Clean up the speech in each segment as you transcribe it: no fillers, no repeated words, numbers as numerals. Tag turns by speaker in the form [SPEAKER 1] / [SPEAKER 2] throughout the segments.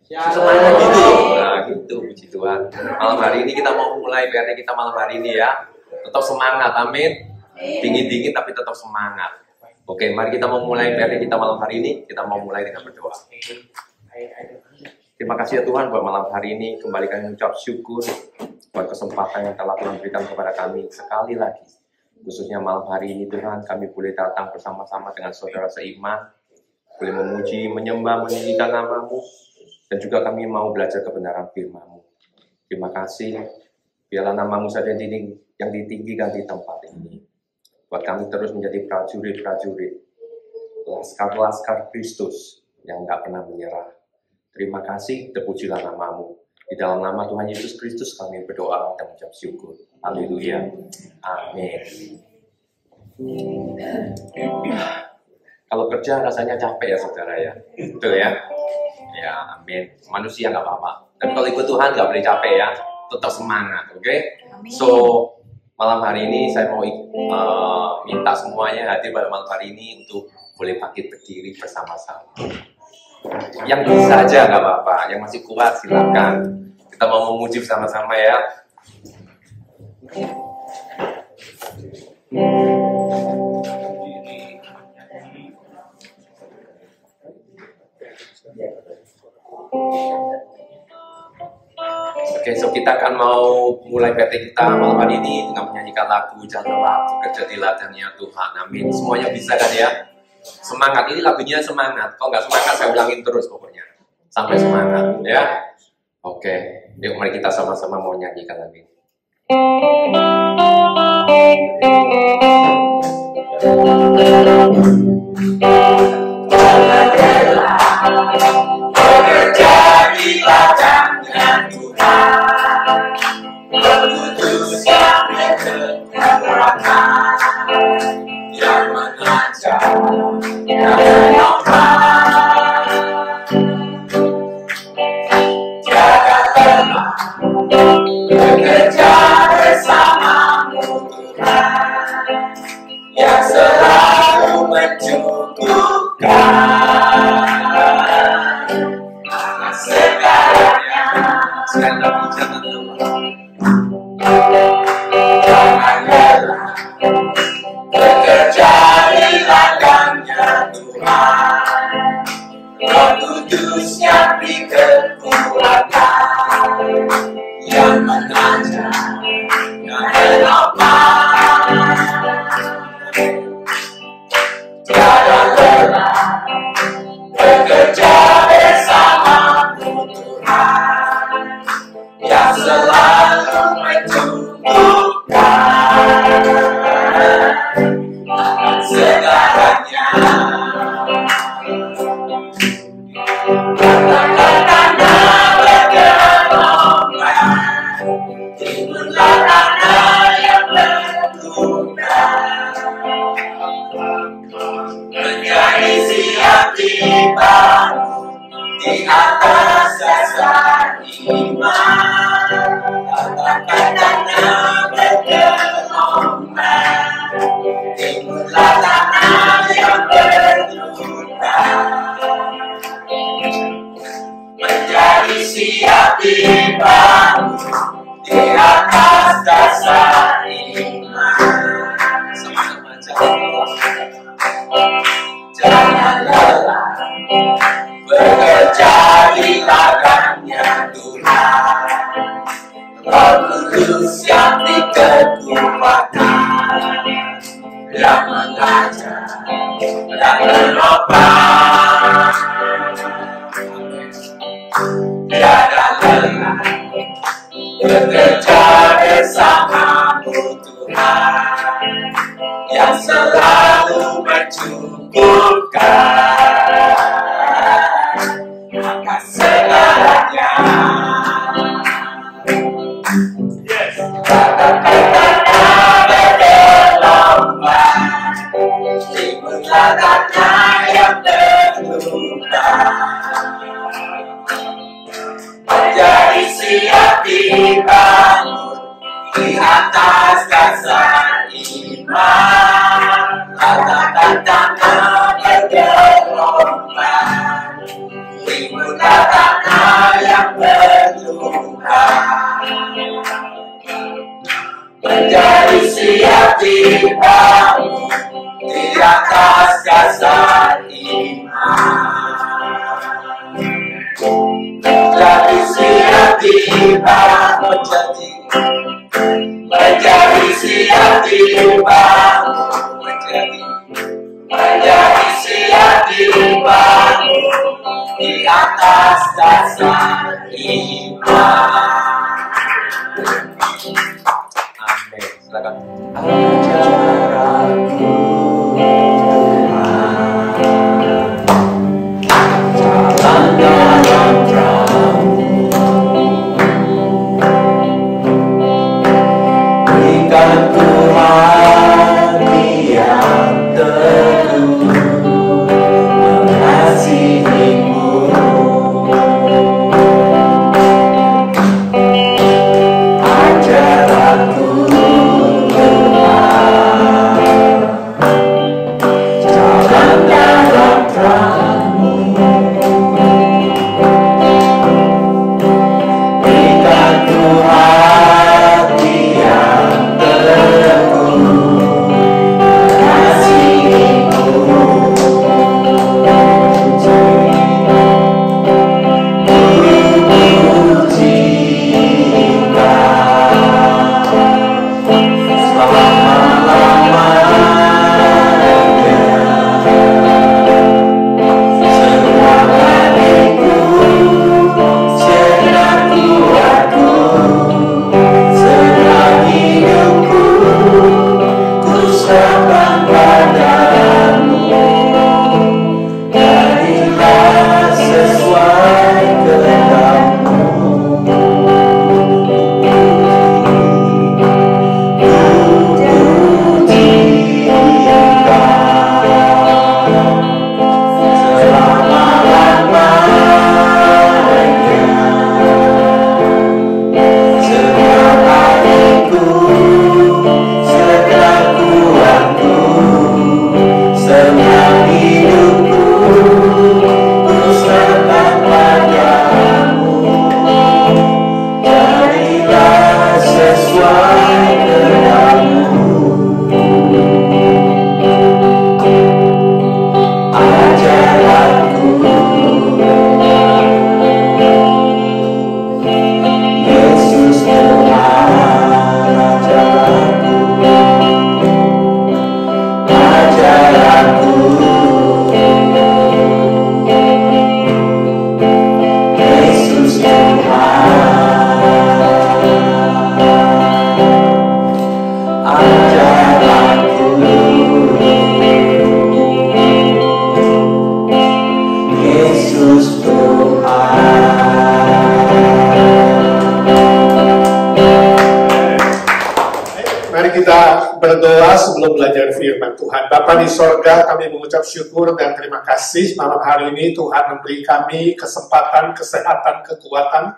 [SPEAKER 1] Semangat gitu. Nah gitu, puji Tuhan. Malam hari ini kita mau mulai PRT kita malam hari ini ya. Tetap semangat, amin. Dingin-dingin tapi tetap semangat. Oke, mari kita mau mulai PRT kita malam hari ini. Kita mau mulai dengan berdoa. Terima kasih ya Tuhan buat malam hari ini. Kembali kami mengucap syukur buat kesempatan yang telah Tuhan berikan kepada kami sekali lagi. Khususnya malam hari ini Tuhan, kami boleh datang bersama-sama dengan saudara seiman. Boleh memuji, menyembah, meninggikan nama-Mu. Dan juga kami mau belajar kebenaran firman-Mu. Terima kasih. Biarlah nama-Mu saja yang ditinggikan di tempat ini. Buat kami terus menjadi prajurit-prajurit. Laskar-laskar Kristus yang tidak pernah menyerah. Terima kasih, terpujilah nama-Mu. Di dalam nama Tuhan Yesus Kristus kami berdoa dan mengucap syukur. Haleluya. Amin. Kalau kerja rasanya capek ya saudara ya. Betul ya? Ya, amin. Manusia nggak apa-apa. Tapi kalau ikut Tuhan nggak boleh capek ya. Tetap semangat, oke? So, malam hari ini saya mau minta semuanya hadir pada malam hari ini untuk boleh bangkit berdiri bersama-sama. Yang bisa aja nggak apa-apa, yang masih kuat silakan. Kita mau memuji bersama-sama ya. Oke, so kita akan mau mulai PT kita malam hari ini dengan menyanyikan lagu Jangan Lelah Bekerja di Ladangnya Tuhan. Amin. Semuanya bisa kan ya? Semangat, ini lagunya semangat. Kalau nggak semangat saya ulangin terus pokoknya sampai semangat ya. Oke, yuk mari kita sama-sama mau nyanyikan lagi. Bekerja di ladangnya Tuhan, berkudus yang berkekuatan, yang mengajar dan menolong. Jangan lelah bekerja bersamamu Tuhan, yang selalu mencukupkan segalanya. Sekali lagi jangan lelah. Jangan lelah bekerja di ladangnya Tuhan, Roh Kudus yang beri kekuatan, yang mengajar dan menopang. Jangan lelah bekerja bersamamu Tuhan, yang selalu mencukupkan segalanya. Kata-kata bergelombang, timbullah tanah yang berguna, menjadi siap dibangun di atas dasar iman. Kata-kata bergelombang, timbullah tanah yang berguna, menjadi siap dibangun di atas dasar iman. Sama-sama jangan lelah bekerja di ladangnya Tuhan, Roh Kudus yang beri kekuatan, yang mengajar dan menopang. Jangan lelah bekerja bersamamu Tuhan, yang selalu mencukupkan akan segalanya. Kata-kata bergelombang, timbullah tanah yang terluka, menjadi siap dibangun di atas dasar iman. Kata-kata bergelombang, timbullah tanah
[SPEAKER 2] siap dibangun di atas dasar iman. Jadi siap dibangun, menjadi siap dibangun, menjadi siap dibangun di atas dasar iman.
[SPEAKER 1] Amin. Silakan.
[SPEAKER 2] Ajarku Tuhan, jalan dalam terang-Mu, berikan Tuhan yang teguh mengasihi-Mu. Ajar aku Tuhan, jalan dalam terang-Mu, berikan Tuhan yang teguh mengasihi-Mu.
[SPEAKER 3] Mari kita berdoa sebelum belajar firman Tuhan. Bapa di sorga, kami mengucap syukur dan terima kasih malam hari ini Tuhan memberi kami kesempatan, kesehatan, kekuatan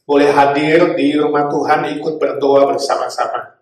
[SPEAKER 3] boleh hadir di rumah Tuhan ikut berdoa bersama-sama.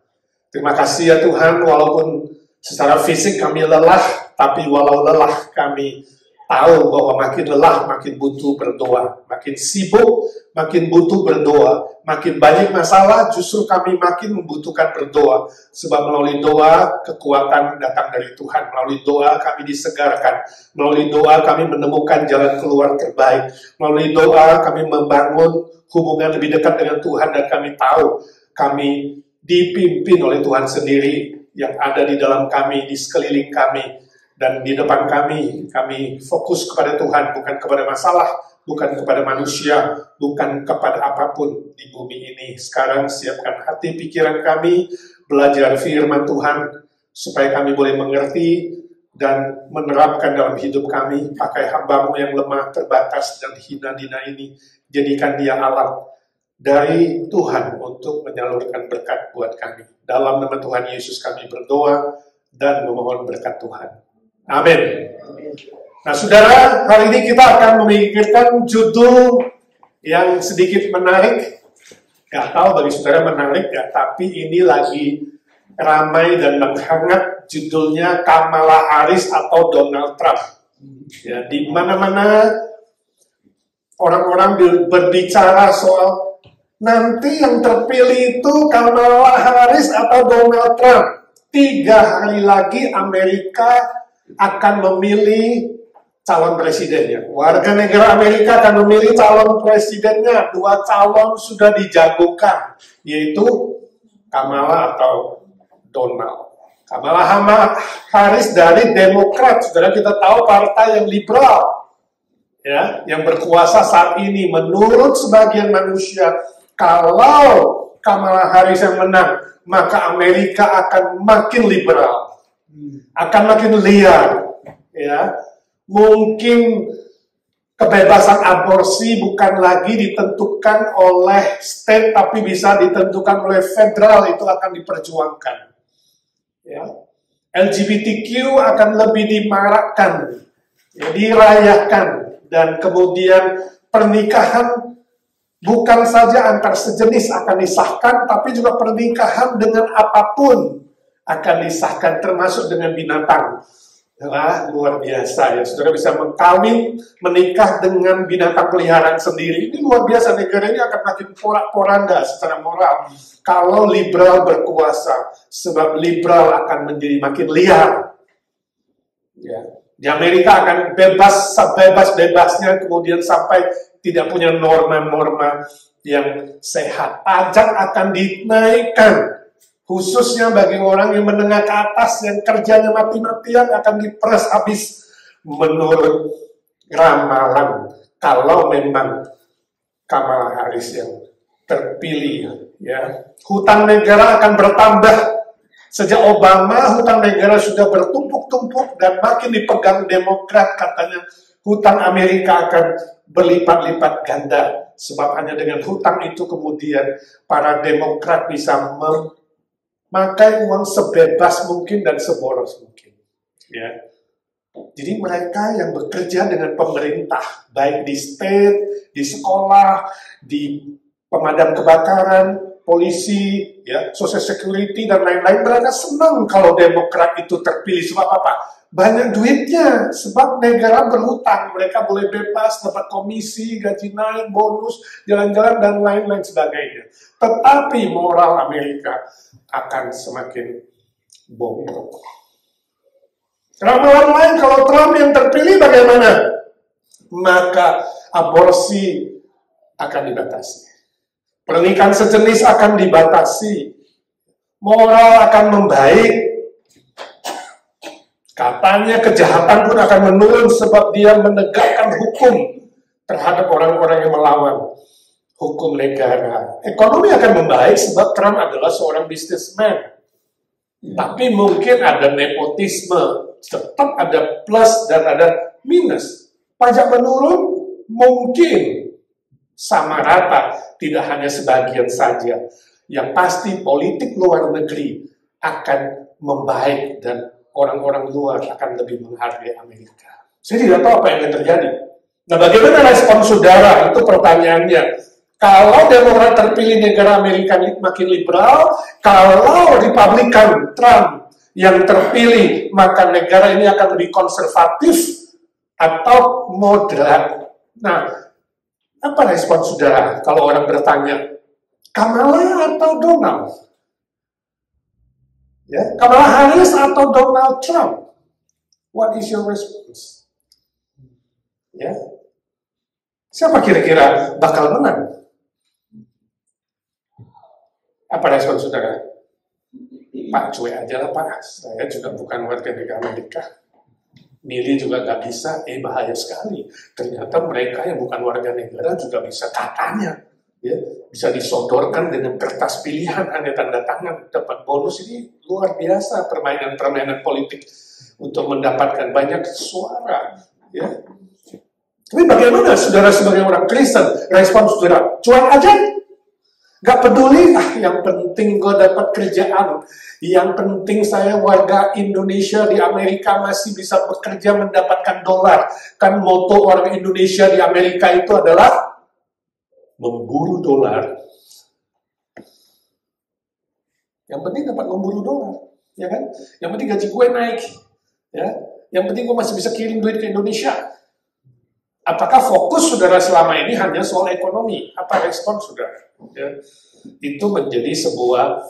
[SPEAKER 3] Terima kasih ya Tuhan, walaupun secara fisik kami lelah, tapi walau lelah kami tahu bahwa makin lelah makin butuh berdoa, makin sibuk makin butuh berdoa, makin banyak masalah justru kami makin membutuhkan berdoa, sebab melalui doa kekuatan datang dari Tuhan, melalui doa kami disegarkan, melalui doa kami menemukan jalan keluar terbaik, melalui doa kami membangun hubungan lebih dekat dengan Tuhan, dan kami tahu kami dipimpin oleh Tuhan sendiri yang ada di dalam kami, di sekeliling kami. Dan di depan kami fokus kepada Tuhan, bukan kepada masalah, bukan kepada manusia, bukan kepada apapun di bumi ini. Sekarang siapkan hati pikiran kami, belajar firman Tuhan, supaya kami boleh mengerti dan menerapkan dalam hidup kami. Pakai hamba-Mu yang lemah, terbatas, dan hina-dina ini, jadikan dia alat dari Tuhan untuk menyalurkan berkat buat kami. Dalam nama Tuhan Yesus kami berdoa dan memohon berkat Tuhan. Amin. Nah saudara, hari ini kita akan memikirkan judul yang sedikit menarik. Gak tahu bagi saudara menarik ya, tapi ini lagi ramai dan menghangat, judulnya Kamala Harris atau Donald Trump. Ya, di mana-mana orang-orang berbicara soal nanti yang terpilih itu Kamala Harris atau Donald Trump. 3 hari lagi Amerika akan memilih calon presidennya. Warga negara Amerika akan memilih calon presidennya. 2 calon sudah dijagokan, yaitu Kamala atau Donald. Kamala Harris dari Demokrat, saudara, kita tahu partai yang liberal, ya, yang berkuasa saat ini. Menurut sebagian manusia, kalau Kamala Harris yang menang, maka Amerika akan makin liberal, akan makin liar, ya. Mungkin kebebasan aborsi bukan lagi ditentukan oleh state, tapi bisa ditentukan oleh federal, itu akan diperjuangkan. Ya. LGBTQ akan lebih dimarakkan, ya, dirayakan, dan kemudian pernikahan bukan saja antar sejenis akan disahkan, tapi juga pernikahan dengan apapun akan disahkan, termasuk dengan binatang. Nah, luar biasa, ya. Saudara bisa menikah dengan binatang peliharaan sendiri. Ini luar biasa, negara ini akan makin porak-poranda secara moral kalau liberal berkuasa, sebab liberal akan menjadi makin liar. Ya. Di Amerika akan bebas, sebebas-bebasnya, kemudian sampai tidak punya norma-norma yang sehat. Pajak akan dinaikkan, khususnya bagi orang yang menengah ke atas, yang kerjanya mati-matian akan diperas habis. Menurut ramalan, kalau memang Kamala Harris yang terpilih, ya, hutang negara akan bertambah. Sejak Obama, hutang negara sudah bertumpuk-tumpuk dan makin dipegang Demokrat. Katanya hutang Amerika akan berlipat-lipat ganda. Sebab hanya dengan hutang itu kemudian para Demokrat bisa memakai uang sebebas mungkin dan seboros mungkin. Ya. Jadi mereka yang bekerja dengan pemerintah, baik di state, di sekolah, di pemadam kebakaran, polisi, ya, social security, dan lain-lain, mereka senang kalau Demokrat itu terpilih. Sebab apa? Banyak duitnya, sebab negara berhutang, mereka boleh bebas, dapat komisi, gaji naik, bonus, jalan-jalan, dan lain-lain sebagainya. Tetapi moral Amerika akan semakin bobrok. Ramalan lain, kalau Trump yang terpilih bagaimana? Maka aborsi akan dibatasi. Pernikahan sejenis akan dibatasi. Moral akan membaik. Katanya kejahatan pun akan menurun sebab dia menegakkan hukum terhadap orang-orang yang melawan hukum negara. Ekonomi akan membaik sebab Trump adalah seorang businessman. Tapi mungkin ada nepotisme, tetap ada plus dan ada minus. Pajak menurun mungkin sama rata, tidak hanya sebagian saja. Yang pasti politik luar negeri akan membaik dan orang-orang luar akan lebih menghargai Amerika. Saya tidak tahu apa yang akan terjadi. Nah, bagaimana respon saudara? Itu pertanyaannya. Kalau Demokrat terpilih, negara Amerika makin liberal. Kalau Republikan Trump yang terpilih, maka negara ini akan lebih konservatif atau moderat. Nah, apa respon saudara kalau orang bertanya, Kamala atau Donald? Ya, Kamala Harris atau Donald Trump? What is your response? Ya, siapa kira-kira bakal menang? Apa respon saudara? Pak, cuek aja lah Pak, saya juga bukan warga negara Amerika. Milih juga nggak bisa, bahaya sekali. Ternyata mereka yang bukan warga negara juga bisa katanya, ya, bisa disodorkan dengan kertas pilihan, hanya tanda tangan, dapat bonus. Ini luar biasa permainan-permainan politik untuk mendapatkan banyak suara. Ya. Tapi bagaimana saudara sebagai orang Kristen, respon saudara? Cuek aja? Gak peduli, yang penting gue dapat kerjaan. Yang penting saya warga Indonesia di Amerika masih bisa bekerja mendapatkan dolar. Kan moto orang Indonesia di Amerika itu adalah memburu dolar. Yang penting dapat memburu dolar, ya kan? Yang penting gaji gue naik, ya. Yang penting gue masih bisa kirim duit ke Indonesia. Apakah fokus saudara selama ini hanya soal ekonomi? Apa respon saudara? Ya. Itu menjadi sebuah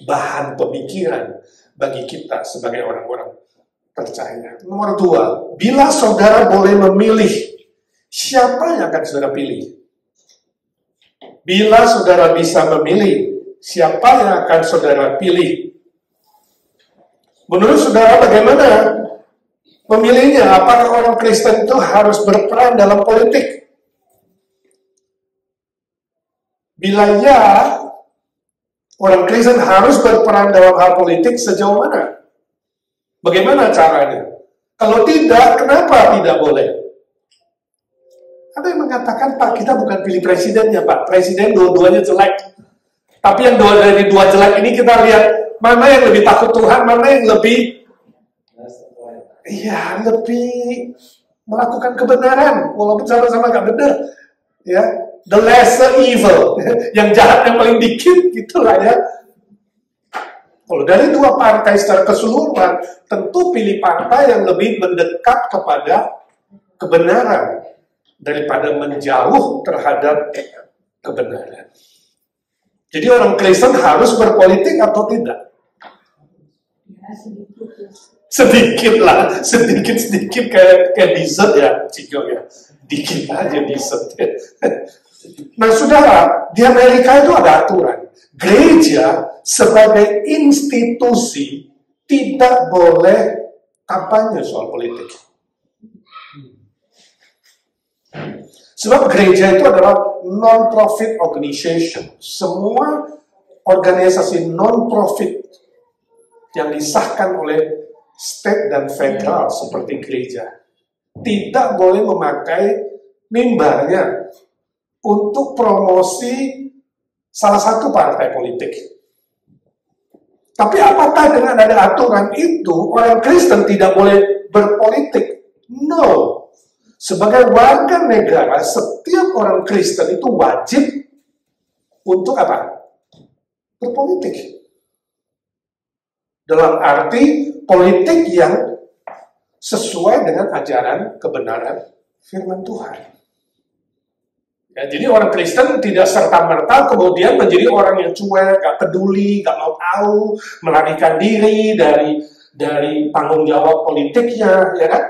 [SPEAKER 3] bahan pemikiran bagi kita sebagai orang-orang percaya. Nomor 2, bila saudara boleh memilih, siapa yang akan saudara pilih? Bila saudara bisa memilih, siapa yang akan saudara pilih? Menurut saudara bagaimana memilihnya? Apakah orang Kristen itu harus berperan dalam politik? Bila ya, orang Kristen harus berperan dalam hal politik sejauh mana? Bagaimana caranya? Kalau tidak, kenapa tidak boleh? Ada yang mengatakan, Pak, kita bukan pilih presidennya, Pak. Presiden dua-duanya jelek. Tapi yang dari dua jelek ini kita lihat, mana yang lebih takut Tuhan, mana yang lebih lebih melakukan kebenaran, walaupun sama-sama gak benar. Ya, the lesser evil, yang jahat yang paling dikit, gitulah ya. Kalau dari dua partai secara keseluruhan, tentu pilih partai yang lebih mendekat kepada kebenaran daripada menjauh terhadap kebenaran. Jadi orang Kristen harus berpolitik atau tidak? Sedikit lah, sedikit kayak dessert ya, Ciko ya. Dikit aja dessert. Nah saudara, di Amerika itu ada aturan. Gereja sebagai institusi tidak boleh kampanye soal politik. Sebab gereja itu adalah non-profit organization. Semua organisasi non-profit yang disahkan oleh state dan federal seperti gereja tidak boleh memakai mimbarnya untuk promosi salah satu partai politik. Tapi apakah dengan ada aturan itu orang Kristen tidak boleh berpolitik? No. Sebagai warga negara, setiap orang Kristen itu wajib untuk apa? Berpolitik. Dalam arti politik yang sesuai dengan ajaran kebenaran firman Tuhan. Ya, jadi orang Kristen tidak serta-merta kemudian menjadi orang yang cuek, gak peduli, gak mau tahu, melarikan diri dari tanggung jawab politiknya, ya kan?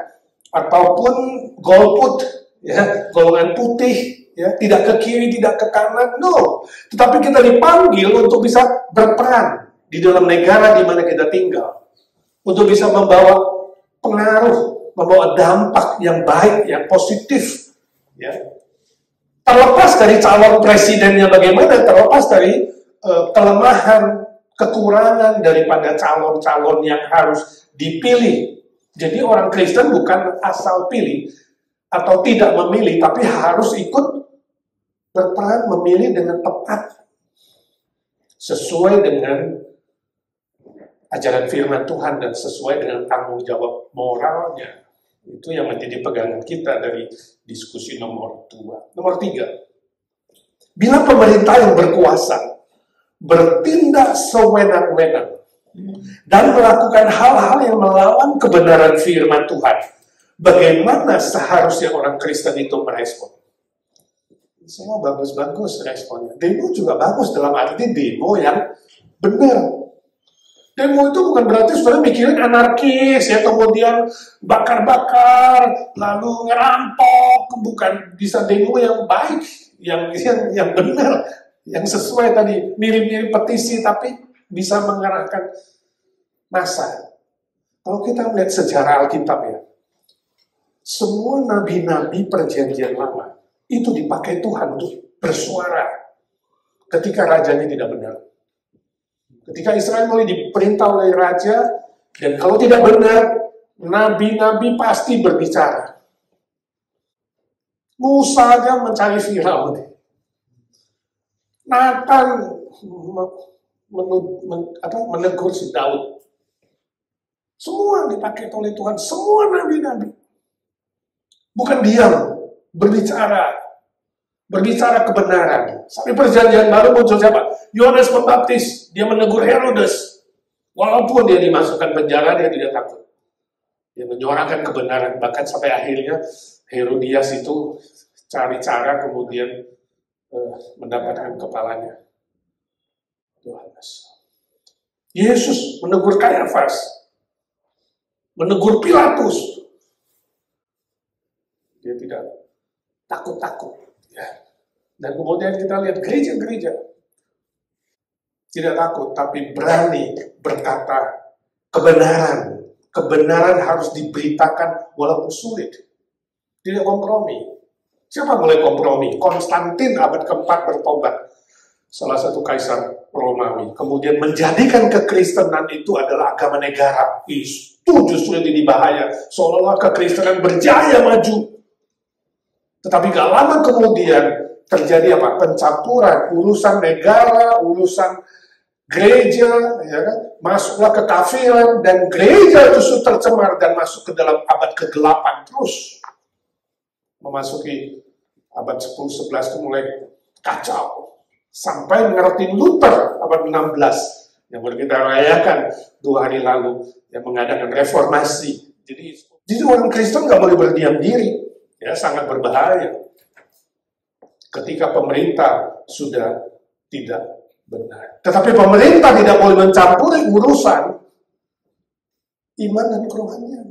[SPEAKER 3] Ataupun golput, ya, golongan putih, ya, tidak ke kiri, tidak ke kanan, no. Tetapi kita dipanggil untuk bisa berperan di dalam negara di mana kita tinggal, untuk bisa membawa pengaruh, membawa dampak yang baik, yang positif, ya. Terlepas dari calon presidennya bagaimana, terlepas dari kelemahan, kekurangan daripada calon-calon yang harus dipilih. Jadi orang Kristen bukan asal pilih atau tidak memilih, tapi harus ikut berperan memilih dengan tepat. Sesuai dengan ajaran firman Tuhan dan sesuai dengan tanggung jawab moralnya. Itu yang menjadi pegangan kita dari diskusi nomor 2. Nomor 3. Bila pemerintah yang berkuasa bertindak sewenang-wenang dan melakukan hal-hal yang melawan kebenaran firman Tuhan, bagaimana seharusnya orang Kristen itu merespon? Semua bagus-bagus responnya. Demo juga bagus dalam arti demo yang benar. Demo itu bukan berarti saudara mikirin anarkis, ya, kemudian bakar-bakar, lalu ngerampok. Bukan, bisa demo yang baik, yang benar, yang sesuai tadi, mirip-mirip petisi, tapi bisa mengarahkan massa. Kalau kita melihat sejarah Alkitab ya, semua nabi-nabi perjanjian lama itu dipakai Tuhan untuk bersuara ketika rajanya tidak benar. Ketika Israel mulai diperintah oleh raja, dan kalau tidak benar, nabi-nabi pasti berbicara. Musa aja mencari Firaun. Nathan menegur si Daud. Semua dipakai oleh Tuhan, semua nabi-nabi. Bukan diam, berbicara kebenaran. Sampai perjanjian baru muncul siapa? Yohanes Pembaptis. Dia menegur Herodes. Walaupun dia dimasukkan penjara, dia tidak takut. Dia menyuarakan kebenaran. Bahkan sampai akhirnya Herodias itu cari cara kemudian mendapatkan kepalanya. Yohanes. Yesus menegur Kayafas, menegur Pilatus. Dia tidak takut-takut. Ya. Dan kemudian kita lihat gereja-gereja tidak takut, tapi berani berkata kebenaran. Kebenaran harus diberitakan walaupun sulit. Tidak kompromi. Siapa mulai kompromi? Konstantin abad keempat bertobat. Salah satu kaisar Romawi. Kemudian menjadikan kekristenan itu adalah agama negara. Itu justru jadi bahaya. Seolah-olah kekristenan berjaya maju. Tetapi gak lama kemudian terjadi apa? Pencampuran. Urusan negara, urusan gereja, ya kan? Masuklah ke kafiran, dan gereja justru tercemar dan masuk ke dalam abad ke-8 terus. Memasuki abad 10-11 itu mulai kacau. Sampai ngertiin Luther abad 16 yang baru kita rayakan 2 hari lalu, yang mengadakan reformasi. Jadi orang Kristen nggak boleh berdiam diri, ya, sangat berbahaya ketika pemerintah sudah tidak benar. Tetapi pemerintah tidak boleh mencampuri urusan iman dan kerohanian.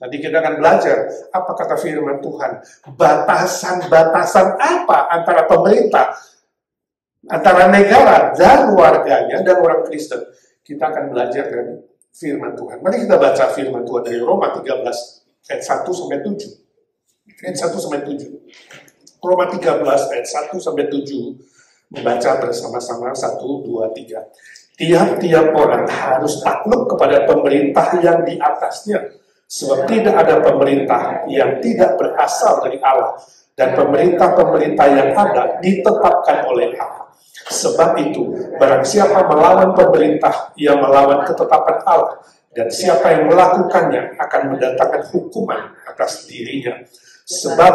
[SPEAKER 3] Tadi kita akan belajar apa kata firman Tuhan. Batasan-batasan apa antara pemerintah, antara negara dan warganya dan orang Kristen. Kita akan belajar dari firman Tuhan. Mari kita baca firman Tuhan dari Roma 13 ayat 1 sampai 7. Ayat 1 sampai 7. Roma 13 ayat 1 sampai 7. Membaca bersama-sama 1, 2, 3. Tiap-tiap orang harus takluk kepada pemerintah yang di atasnya. Sebab tidak ada pemerintah yang tidak berasal dari Allah. Dan pemerintah-pemerintah yang ada ditetapkan oleh Allah. Sebab itu, barang siapa melawan pemerintah, ia melawan ketetapan Allah. Dan siapa yang melakukannya akan mendatangkan hukuman atas dirinya. Sebab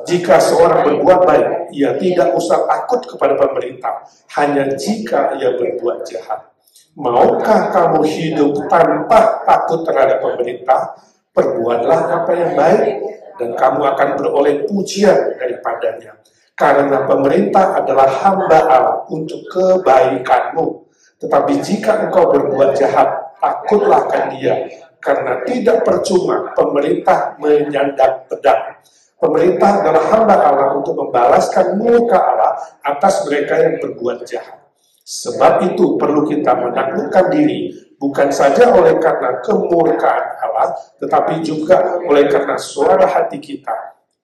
[SPEAKER 3] jika seorang berbuat baik, ia tidak usah takut kepada pemerintah. Hanya jika ia berbuat jahat. Maukah kamu hidup tanpa takut terhadap pemerintah? Perbuatlah apa yang baik, dan kamu akan beroleh pujian daripadanya. Karena pemerintah adalah hamba Allah untuk kebaikanmu. Tetapi jika engkau berbuat jahat, takutlah akan dia. Karena tidak percuma pemerintah menyandang pedang. Pemerintah adalah hamba Allah untuk membalaskan murka Allah atas mereka yang berbuat jahat. Sebab itu perlu kita menaklukkan diri, bukan saja oleh karena kemurkaan Allah, tetapi juga oleh karena suara hati kita.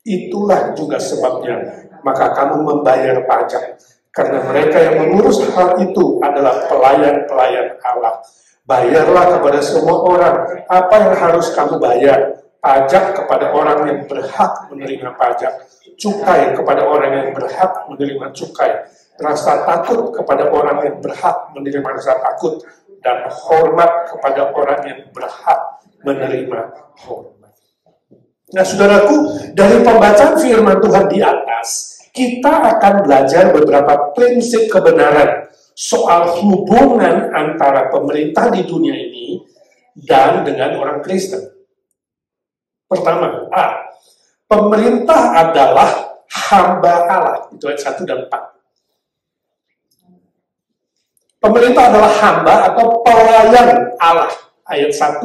[SPEAKER 3] Itulah juga sebabnya, maka kamu membayar pajak. Karena mereka yang mengurus hal itu adalah pelayan-pelayan Allah. Bayarlah kepada semua orang apa yang harus kamu bayar. Pajak kepada orang yang berhak menerima pajak. Cukai kepada orang yang berhak menerima cukai. Rasa takut kepada orang yang berhak menerima rasa takut, dan hormat kepada orang yang berhak menerima hormat. Nah, saudaraku, dari pembacaan firman Tuhan di atas, kita akan belajar beberapa prinsip kebenaran soal hubungan antara pemerintah di dunia ini dan dengan orang Kristen. Pertama, pemerintah adalah hamba Allah. Itu ayat 1 dan 4. Pemerintah adalah hamba atau pelayan Allah. Ayat 1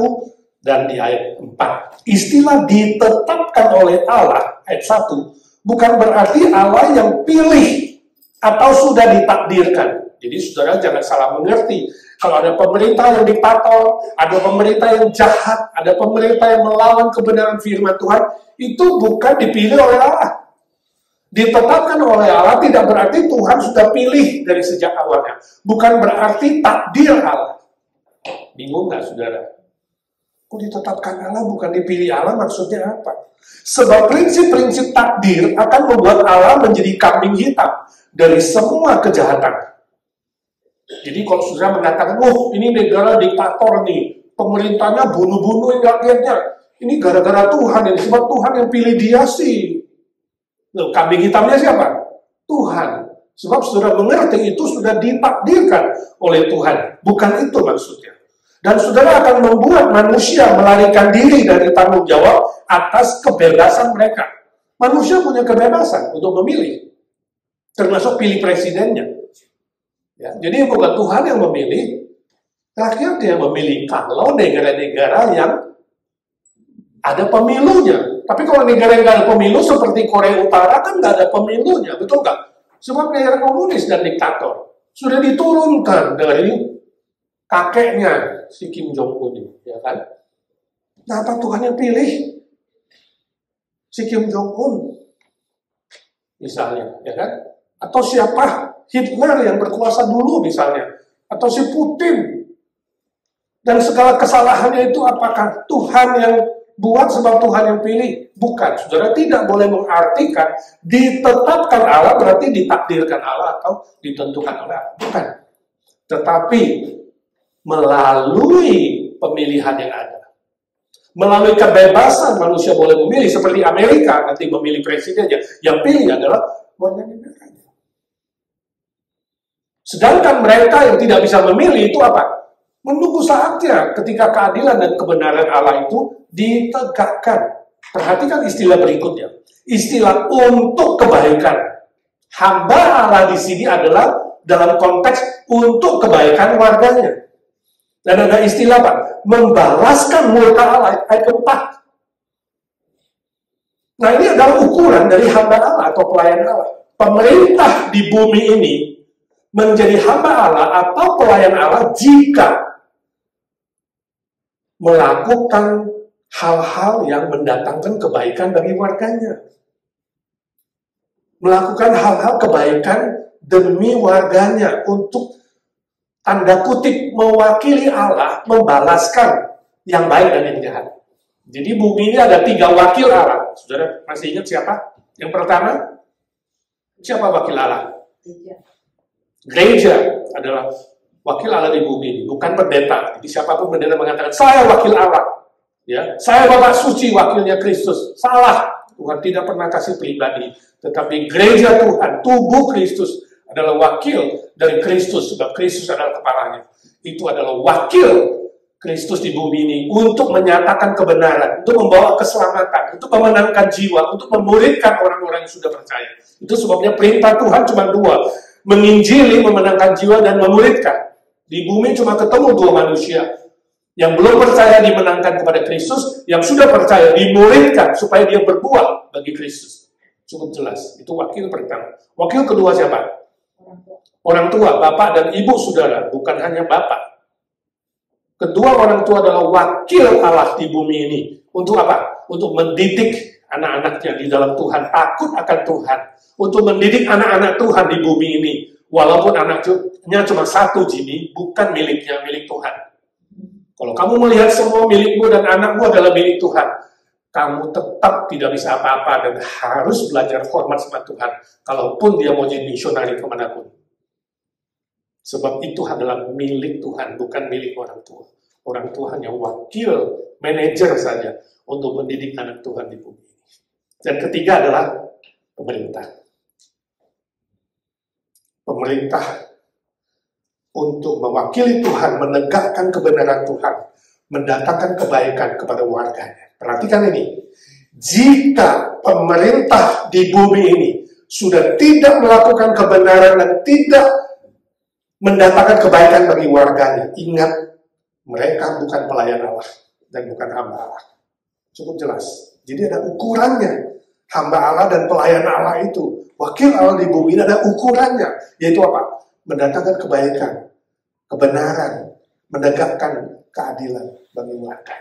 [SPEAKER 3] dan di ayat 4. Istilah ditetapkan oleh Allah, ayat 1, bukan berarti Allah yang pilih atau sudah ditakdirkan. Jadi saudara jangan salah mengerti. Kalau ada pemerintah yang diktator, ada pemerintah yang jahat, ada pemerintah yang melawan kebenaran firman Tuhan, itu bukan dipilih oleh Allah. Ditetapkan oleh Allah tidak berarti Tuhan sudah pilih dari sejak awalnya. Bukan berarti takdir Allah. Bingung nggak saudara? Kok ditetapkan Allah bukan dipilih Allah, maksudnya apa? Sebab prinsip-prinsip takdir akan membuat Allah menjadi kambing hitam dari semua kejahatan. Jadi kalau saudara mengatakan, ini negara diktator nih, pemerintahnya bunuh-bunuhin rakyatnya, ini gara-gara Tuhan, ini sebab Tuhan yang pilih dia sih. Loh, kambing hitamnya siapa? Tuhan. Sebab saudara mengerti itu sudah ditakdirkan oleh Tuhan. Bukan itu maksudnya. Dan saudara akan membuat manusia melarikan diri dari tanggung jawab atas kebebasan mereka. Manusia punya kebebasan untuk memilih, termasuk pilih presidennya. Ya, jadi bukan Tuhan yang memilih, rakyat yang memilih. Kalau negara-negara yang ada pemilunya. Tapi kalau negara yang nggak ada pemilu seperti Korea Utara kan nggak ada pemilunya, betul nggak? Sebab negara komunis dan diktator sudah diturunkan dari kakeknya si Kim Jong Un, ya kan? Nah, apa Tuhan yang pilih si Kim Jong Un, misalnya, ya kan? Atau siapa? Hitler yang berkuasa dulu, misalnya, atau si Putin. Dan segala kesalahannya itu apakah Tuhan yang buat sebab Tuhan yang pilih? Bukan. Saudara tidak boleh mengartikan ditetapkan Allah berarti ditakdirkan Allah atau ditentukan Allah. Bukan. Tetapi melalui pemilihan yang ada, melalui kebebasan manusia boleh memilih, seperti Amerika nanti memilih presidennya, yang pilih adalah warga negaranya. Sedangkan mereka yang tidak bisa memilih itu apa? Menunggu saatnya ketika keadilan dan kebenaran Allah itu ditegakkan. Perhatikan istilah berikutnya. Istilah untuk kebaikan. Hamba Allah di sini adalah dalam konteks untuk kebaikan warganya. Dan ada istilah apa? Membalaskan murka Allah, ayat keempat. Nah, ini adalah ukuran dari hamba Allah atau pelayan Allah. Pemerintah di bumi ini menjadi hamba Allah atau pelayan Allah jika melakukan hal-hal yang mendatangkan kebaikan bagi warganya. Melakukan hal-hal kebaikan demi warganya untuk tanda kutip mewakili Allah membalaskan yang baik dan yang jahat. Jadi bumi ini ada 3 wakil Allah. Saudara masih ingat siapa? Yang pertama, siapa wakil Allah? Gereja adalah wakil Allah di bumi ini, bukan pendeta. Jadi siapapun pendeta mengatakan, saya wakil Allah. Ya, saya Bapak Suci, wakilnya Kristus. Salah. Tuhan tidak pernah kasih pribadi. Tetapi gereja Tuhan, tubuh Kristus, adalah wakil dari Kristus. Sebab Kristus adalah kepalanya. Itu adalah wakil Kristus di bumi ini untuk menyatakan kebenaran, untuk membawa keselamatan, untuk memenangkan jiwa, untuk memuridkan orang-orang yang sudah percaya. Itu sebabnya perintah Tuhan cuma 2. Menginjili, memenangkan jiwa, dan memuridkan. Di bumi cuma ketemu 2 manusia. Yang belum percaya dimenangkan kepada Kristus, yang sudah percaya dimuridkan supaya dia berbuah bagi Kristus. Cukup jelas. Itu wakil pertama. Wakil kedua siapa? Orang tua, bapak dan ibu saudara, bukan hanya bapak. Kedua orang tua adalah wakil Allah di bumi ini. Untuk apa? Untuk mendidik anak-anaknya di dalam Tuhan, takut akan Tuhan. Untuk mendidik anak-anak Tuhan di bumi ini. Walaupun anaknya cuma 1 Jimmy, bukan miliknya, milik Tuhan. Kalau kamu melihat semua milikmu dan anakmu adalah milik Tuhan, kamu tetap tidak bisa apa-apa dan harus belajar hormat sama Tuhan. Kalaupun dia mau jadi misionari kemanapun. Sebab itu adalah milik Tuhan, bukan milik orang tua. Orang tua hanya wakil, manajer saja untuk mendidik anak Tuhan di bumi. Dan ketiga adalah pemerintah. Pemerintah untuk mewakili Tuhan, menegakkan kebenaran Tuhan, mendatangkan kebaikan kepada warganya. Perhatikan ini, jika pemerintah di bumi ini sudah tidak melakukan kebenaran dan tidak mendatangkan kebaikan bagi warganya, ingat, mereka bukan pelayan Allah dan bukan hamba Allah. Cukup jelas. Jadi ada ukurannya. Hamba Allah dan pelayan Allah itu, wakil Allah di bumi ini ada ukurannya, yaitu apa? Mendatangkan kebaikan, kebenaran, menegakkan keadilan bagi warga.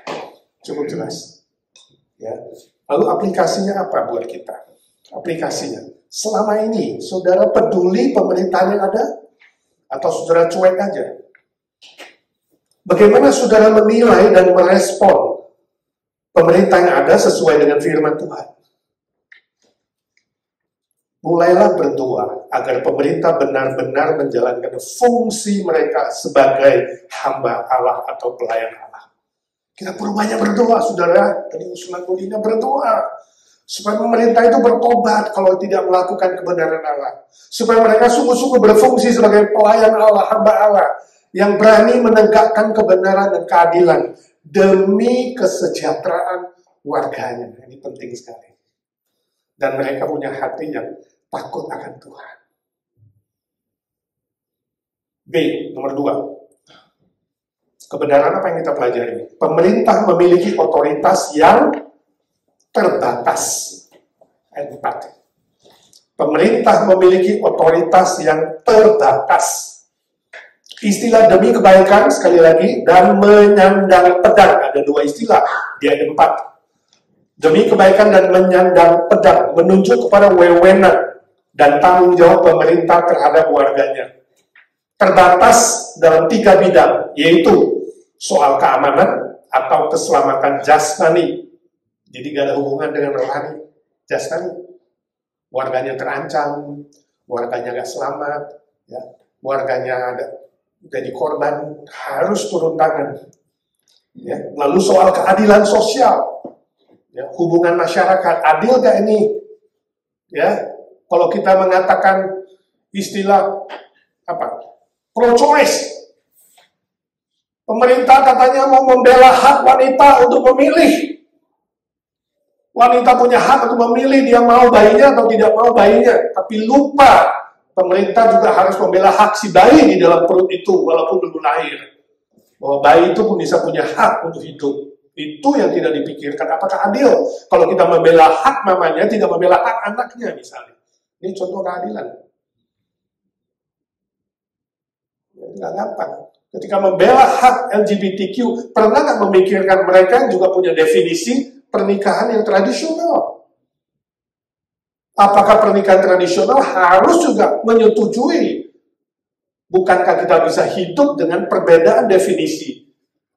[SPEAKER 3] Cukup jelas. Ya. Lalu aplikasinya apa buat kita? Aplikasinya, selama ini saudara peduli pemerintahan yang ada? Atau saudara cuek aja? Bagaimana saudara menilai dan merespon pemerintah yang ada sesuai dengan firman Tuhan? Mulailah berdoa agar pemerintah benar-benar menjalankan fungsi mereka sebagai hamba Allah atau pelayan Allah. Kita perlu banyak berdoa, saudara. Tadi usulan Budina berdoa. Supaya pemerintah itu bertobat kalau tidak melakukan kebenaran Allah. Supaya mereka sungguh-sungguh berfungsi sebagai pelayan Allah, hamba Allah. yang berani menegakkan kebenaran dan keadilan demi kesejahteraan warganya. Ini penting sekali. Dan mereka punya hati yang takut akan Tuhan. B, nomor 2. Kebenaran apa yang kita pelajari? Pemerintah memiliki otoritas yang terbatas. Ayat 4. Pemerintah memiliki otoritas yang terbatas. Istilah demi kebaikan, sekali lagi, dan menyandang pedang. Ada 2 istilah di ayat 4. Demi kebaikan dan menyandang pedang, menunjuk kepada wewenang dan tanggung jawab pemerintah terhadap warganya. Terbatas dalam 3 bidang, yaitu soal keamanan atau keselamatan jasmani. Jadi gak ada hubungan dengan rohani, jasmani. Warganya terancam, warganya gak selamat, ya. Warganya jadi korban, harus turun tangan. Ya. Lalu soal keadilan sosial, ya. Hubungan masyarakat, adil gak ini? Ya, kalau kita mengatakan istilah apa? Pro-choice. Pemerintah katanya mau membela hak wanita untuk memilih. Wanita punya hak untuk memilih dia mau bayinya atau tidak mau bayinya. Tapi lupa, pemerintah juga harus membela hak si bayi di dalam perut itu walaupun belum lahir. Bahwa bayi itu pun bisa punya hak untuk hidup. Itu yang tidak dipikirkan. Apakah adil? Kalau kita membela hak mamanya, tidak membela hak anaknya misalnya. Ini contoh keadilan. Nggak gampang. Ketika membela hak LGBTQ, pernah nggak memikirkan mereka juga punya definisi pernikahan yang tradisional? Apakah pernikahan tradisional harus juga menyetujui? Bukankah kita bisa hidup dengan perbedaan definisi,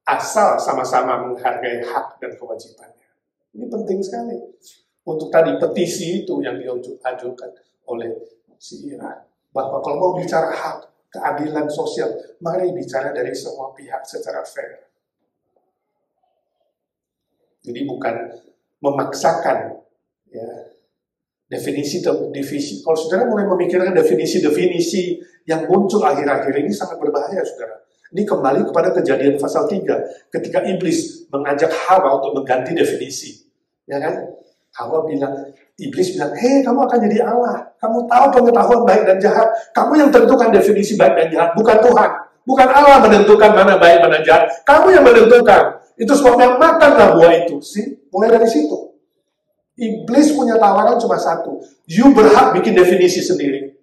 [SPEAKER 3] asal sama-sama menghargai hak dan kewajibannya? Ini penting sekali. Untuk tadi petisi itu yang diajukan oleh si Ira, bahwa kalau mau bicara hak, keadilan sosial, mari bicara dari semua pihak secara fair. Jadi bukan memaksakan, ya, definisi. Kalau saudara mulai memikirkan definisi-definisi yang muncul akhir-akhir ini sangat berbahaya, saudara. Ini kembali kepada Kejadian pasal 3, ketika iblis mengajak Hawa untuk mengganti definisi, ya kan? Iblis bilang, hei, kamu akan jadi Allah. Kamu tahu pengetahuan baik dan jahat. Kamu yang tentukan definisi baik dan jahat, bukan Tuhan. Bukan Allah menentukan mana baik, mana jahat. Kamu yang menentukan. Itu sebabnya makanlah buah itu. Mulai dari situ. Iblis punya tawaran cuma satu. You berhak bikin definisi sendiri.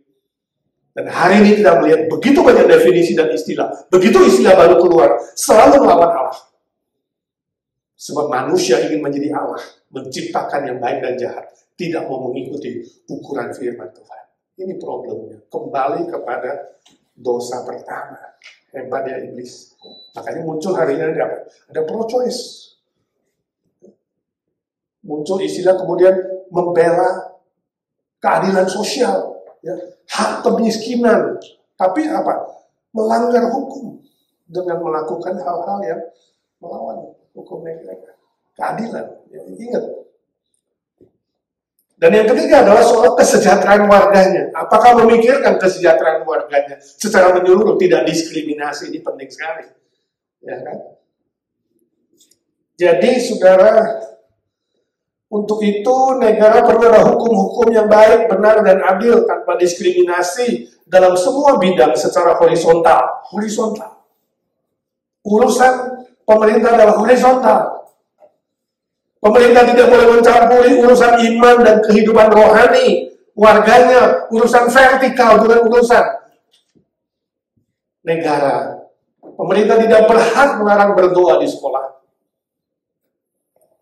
[SPEAKER 3] Dan hari ini kita melihat begitu banyak definisi dan istilah. Begitu istilah baru keluar, selalu melawan Allah. Sebab manusia ingin menjadi Allah, menciptakan yang baik dan jahat, tidak mau mengikuti ukuran firman Tuhan. Ini problemnya. Kembali kepada dosa pertama. Hebatnya iblis. Makanya muncul hari ini ada pro-choice. Muncul istilah kemudian membela keadilan sosial, ya, hak kemiskinan. Tapi apa? Melanggar hukum dengan melakukan hal-hal yang melawan hukum negara. Keadilan, ya, ingat. Dan yang ketiga adalah soal kesejahteraan warganya. Apakah memikirkan kesejahteraan warganya secara menyeluruh, tidak diskriminasi? Ini penting sekali, ya kan? Jadi, saudara, untuk itu negara perlu ada hukum-hukum yang baik, benar, dan adil tanpa diskriminasi dalam semua bidang secara horizontal. Horizontal. Urusan pemerintah adalah horizontal. Pemerintah tidak boleh mencampuri urusan iman dan kehidupan rohani warganya, urusan vertikal bukan urusan negara. Pemerintah tidak berhak melarang berdoa di sekolah.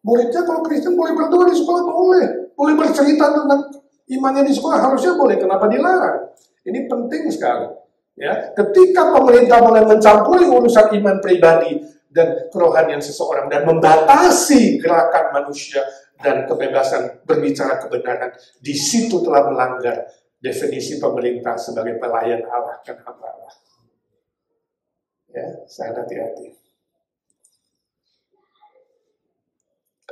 [SPEAKER 3] Muridnya kalau Kristen boleh berdoa di sekolah, boleh bercerita tentang imannya di sekolah, harusnya boleh. Kenapa dilarang? Ini penting sekali. Ya, ketika pemerintah mulai mencampuri urusan iman pribadi dan kerohanian seseorang dan membatasi gerakan manusia dan kebebasan berbicara kebenaran, di situ telah melanggar definisi pemerintah sebagai pelayan Allah dan hamba Allah. Ya, sangat hati-hati.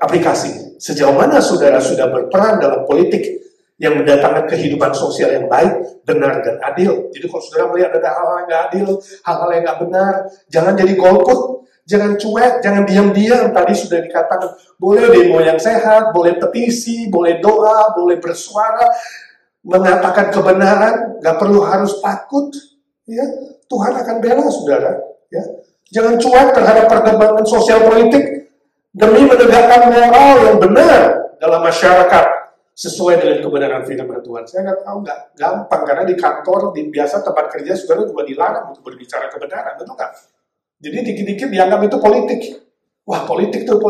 [SPEAKER 3] Aplikasi. Sejauh mana saudara sudah berperan dalam politik yang mendatangkan kehidupan sosial yang baik, benar, dan adil. Jadi kalau saudara melihat ada hal-hal yang nggak adil, hal-hal yang nggak benar, jangan jadi golput, jangan cuek, jangan diam-diam. Tadi sudah dikatakan, boleh demo yang sehat, boleh petisi, boleh doa, boleh bersuara, mengatakan kebenaran, nggak perlu harus takut. Ya, Tuhan akan bela saudara. Ya, jangan cuek terhadap perkembangan sosial politik demi menegakkan moral yang benar dalam masyarakat sesuai dengan kebenaran firman Tuhan. Saya nggak tahu, nggak gampang karena di kantor, di biasa tempat kerja saudara juga dilarang untuk berbicara kebenaran, betul kan? Jadi dikit-dikit dianggap itu politik. Wah, politik tuh.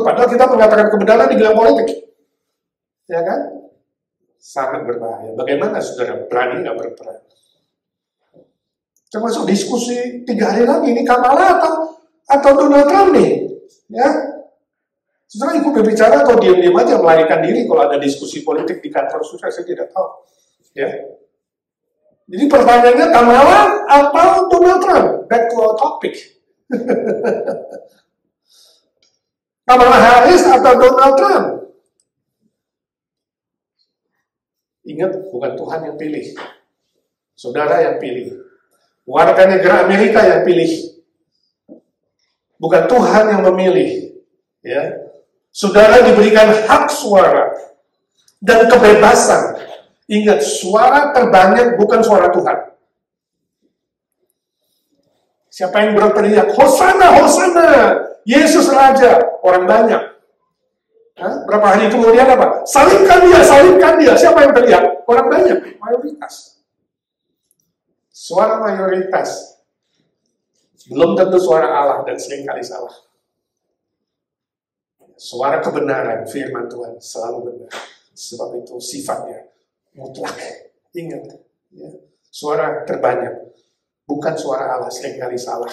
[SPEAKER 3] Padahal kita mengatakan kebenaran dibilang politik. Ya kan? Sangat berbahaya. Bagaimana saudara berani nggak berperan? Termasuk diskusi 3 hari lagi, ini Kamala atau Donald Trump nih. Ya, saudara ikut berbicara atau diam-diam aja melarikan diri kalau ada diskusi politik di kantor saudara, saya tidak tahu. Ya. Jadi pertanyaannya Kamala atau Donald Trump? Back to our topic. Kamala Harris atau Donald Trump? Ingat, bukan Tuhan yang pilih. Saudara yang pilih. Warga negara Amerika yang pilih. Bukan Tuhan yang memilih. Ya. Saudara diberikan hak suara dan kebebasan. Ingat, suara terbanyak bukan suara Tuhan. Siapa yang berteriak, Hosana, Hosana, Yesus Raja, orang banyak. Hah? Berapa hari kemudian apa? Salibkan dia. Siapa yang teriak? Orang banyak, mayoritas. Suara mayoritas belum tentu suara Allah dan seringkali salah. Suara kebenaran, firman Tuhan selalu benar. Sebab itu sifatnya mutlak. Ingat, ya. Suara terbanyak, bukan suara Allah, seringkali salah.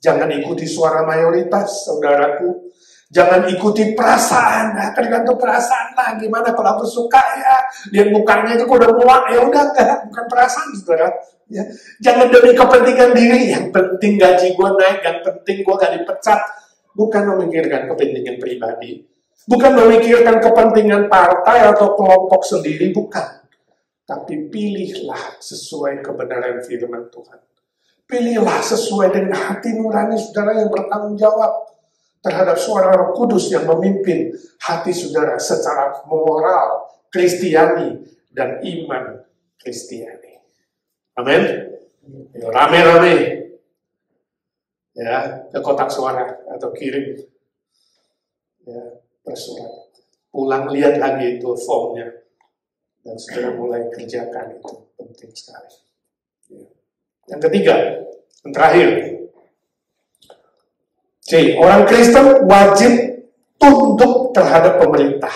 [SPEAKER 3] Jangan ikuti suara mayoritas, saudaraku. Jangan ikuti perasaan. Nah, tergantung perasaan lah. Gimana kalau aku suka ya, lihat mukanya itu udah muak, ya udah enggak. Bukan perasaan, saudara. Ya. Jangan demi kepentingan diri. Yang penting gaji gue naik, yang penting gue gak dipecat. Bukan memikirkan kepentingan pribadi. Bukan memikirkan kepentingan partai atau kelompok sendiri, bukan. Tapi pilihlah sesuai kebenaran firman Tuhan. Pilihlah sesuai dengan hati nurani saudara yang bertanggung jawab terhadap suara Roh Kudus yang memimpin hati saudara secara moral, Kristiani, dan iman Kristiani. Amin. Rame-rame. Ya, ke kotak suara atau kirim. Ya, bersurat. Pulang lihat lagi itu formnya. Dan saudara mulai kerjakan itu. Penting sekali. Ya. Yang ketiga, yang terakhir. C. Orang Kristen wajib tunduk terhadap pemerintah.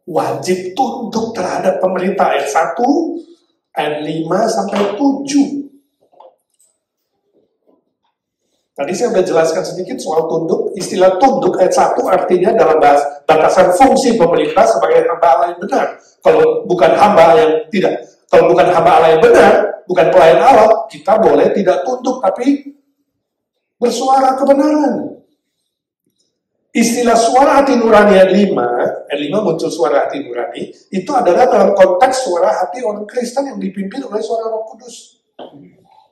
[SPEAKER 3] Wajib tunduk terhadap pemerintah. Ayat 1, ayat 5 sampai 7. Tadi saya sudah jelaskan sedikit soal tunduk. Istilah tunduk ayat 1 artinya dalam batasan fungsi pemerintah sebagai hamba Allah yang benar. Kalau bukan hamba yang tidak, kalau bukan hamba Allah yang benar, bukan pelayan Allah, kita boleh tidak tunduk, tapi bersuara kebenaran. Istilah suara hati nurani ayat 5 muncul suara hati nurani, itu adalah dalam konteks suara hati orang Kristen yang dipimpin oleh suara Roh Kudus.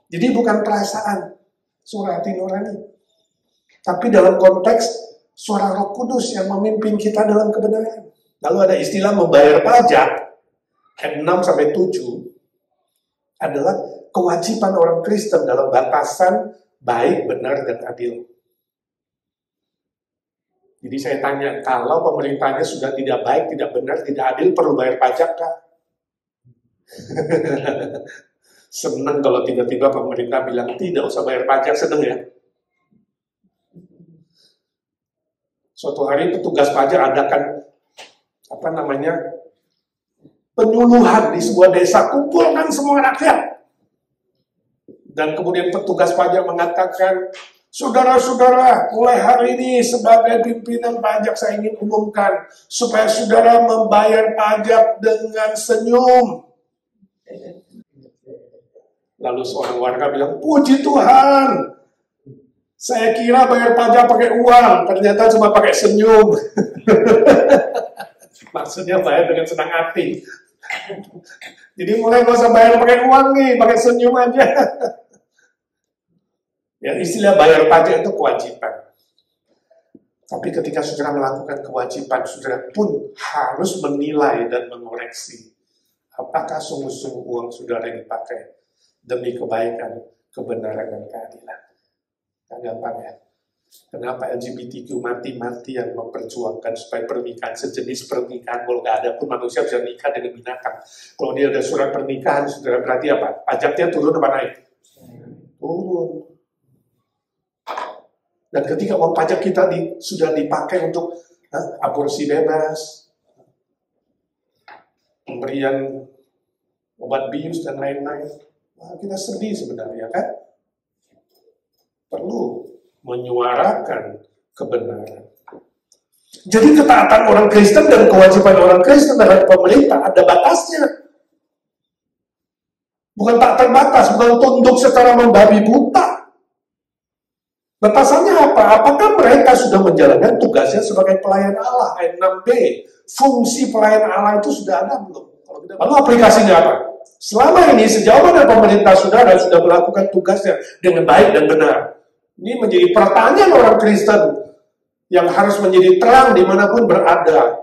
[SPEAKER 3] Jadi bukan perasaan suara hati nurani, tapi dalam konteks suara Roh Kudus yang memimpin kita dalam kebenaran. Lalu ada istilah membayar pajak, ayat 6 sampai 7 adalah kewajiban orang Kristen dalam batasan baik, benar, dan adil. Jadi saya tanya, kalau pemerintahnya sudah tidak baik, tidak benar, tidak adil, perlu bayar pajak kah? Senang kalau tiba-tiba pemerintah bilang, tidak usah bayar pajak, senang ya? Suatu hari petugas pajak adakan, penyuluhan di sebuah desa, kumpulkan semua rakyat. Dan kemudian petugas pajak mengatakan, saudara-saudara, mulai hari ini sebagai pimpinan pajak saya ingin umumkan supaya saudara membayar pajak dengan senyum. Lalu seorang warga bilang, puji Tuhan, saya kira bayar pajak pakai uang, ternyata cuma pakai senyum. Maksudnya bayar dengan senang hati. Jadi mulai gak usah bayar pakai uang nih, pakai senyum aja. Ya, istilah bayar pajak itu kewajiban. Tapi ketika saudara melakukan kewajiban, saudara pun harus menilai dan mengoreksi. Apakah sungguh-sungguh uang saudara yang dipakai demi kebaikan, kebenaran, dan keadilan? Nah, gampang ya. Kenapa LGBTQ mati-matian memperjuangkan supaya pernikahan sejenis pernikahan, kalau nggak ada pun manusia bisa nikah dengan binatang. Kalau dia ada surat pernikahan, saudara, berarti apa? Pajaknya turun apa naik? Turun. Dan ketika uang pajak kita sudah dipakai untuk aborsi bebas, pemberian obat bius dan lain-lain, kita sedih sebenarnya kan? Perlu menyuarakan kebenaran. Jadi ketaatan orang Kristen dan kewajiban orang Kristen terhadap pemerintah ada batasnya. Bukan tak terbatas, bukan tunduk secara membabi buta. Batasannya apa? Apakah mereka sudah menjalankan tugasnya sebagai pelayan Allah? Ayat 6b. Fungsi pelayan Allah itu sudah ada belum? Lalu aplikasinya apa? Selama ini, sejauh mana pemerintah saudara sudah melakukan tugasnya dengan baik dan benar? Ini menjadi pertanyaan orang Kristen yang harus menjadi terang dimanapun berada.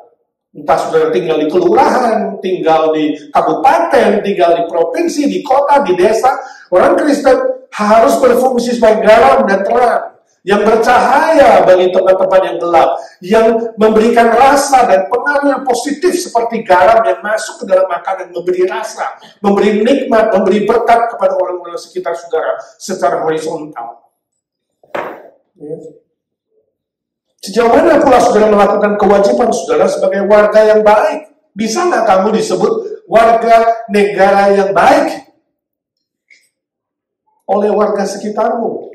[SPEAKER 3] Entah saudara tinggal di kelurahan, tinggal di kabupaten, tinggal di provinsi, di kota, di desa. Orang Kristen harus berfungsi sebagai garam dan terang. Yang bercahaya bagi tempat-tempat yang gelap. Yang memberikan rasa dan pengaruh yang positif seperti garam yang masuk ke dalam makanan. Memberi rasa, memberi nikmat, memberi berkat kepada orang-orang sekitar saudara secara horizontal. Sejauh mana pula saudara melakukan kewajiban saudara sebagai warga yang baik? Bisa nggak kamu disebut warga negara yang baik oleh warga sekitarmu,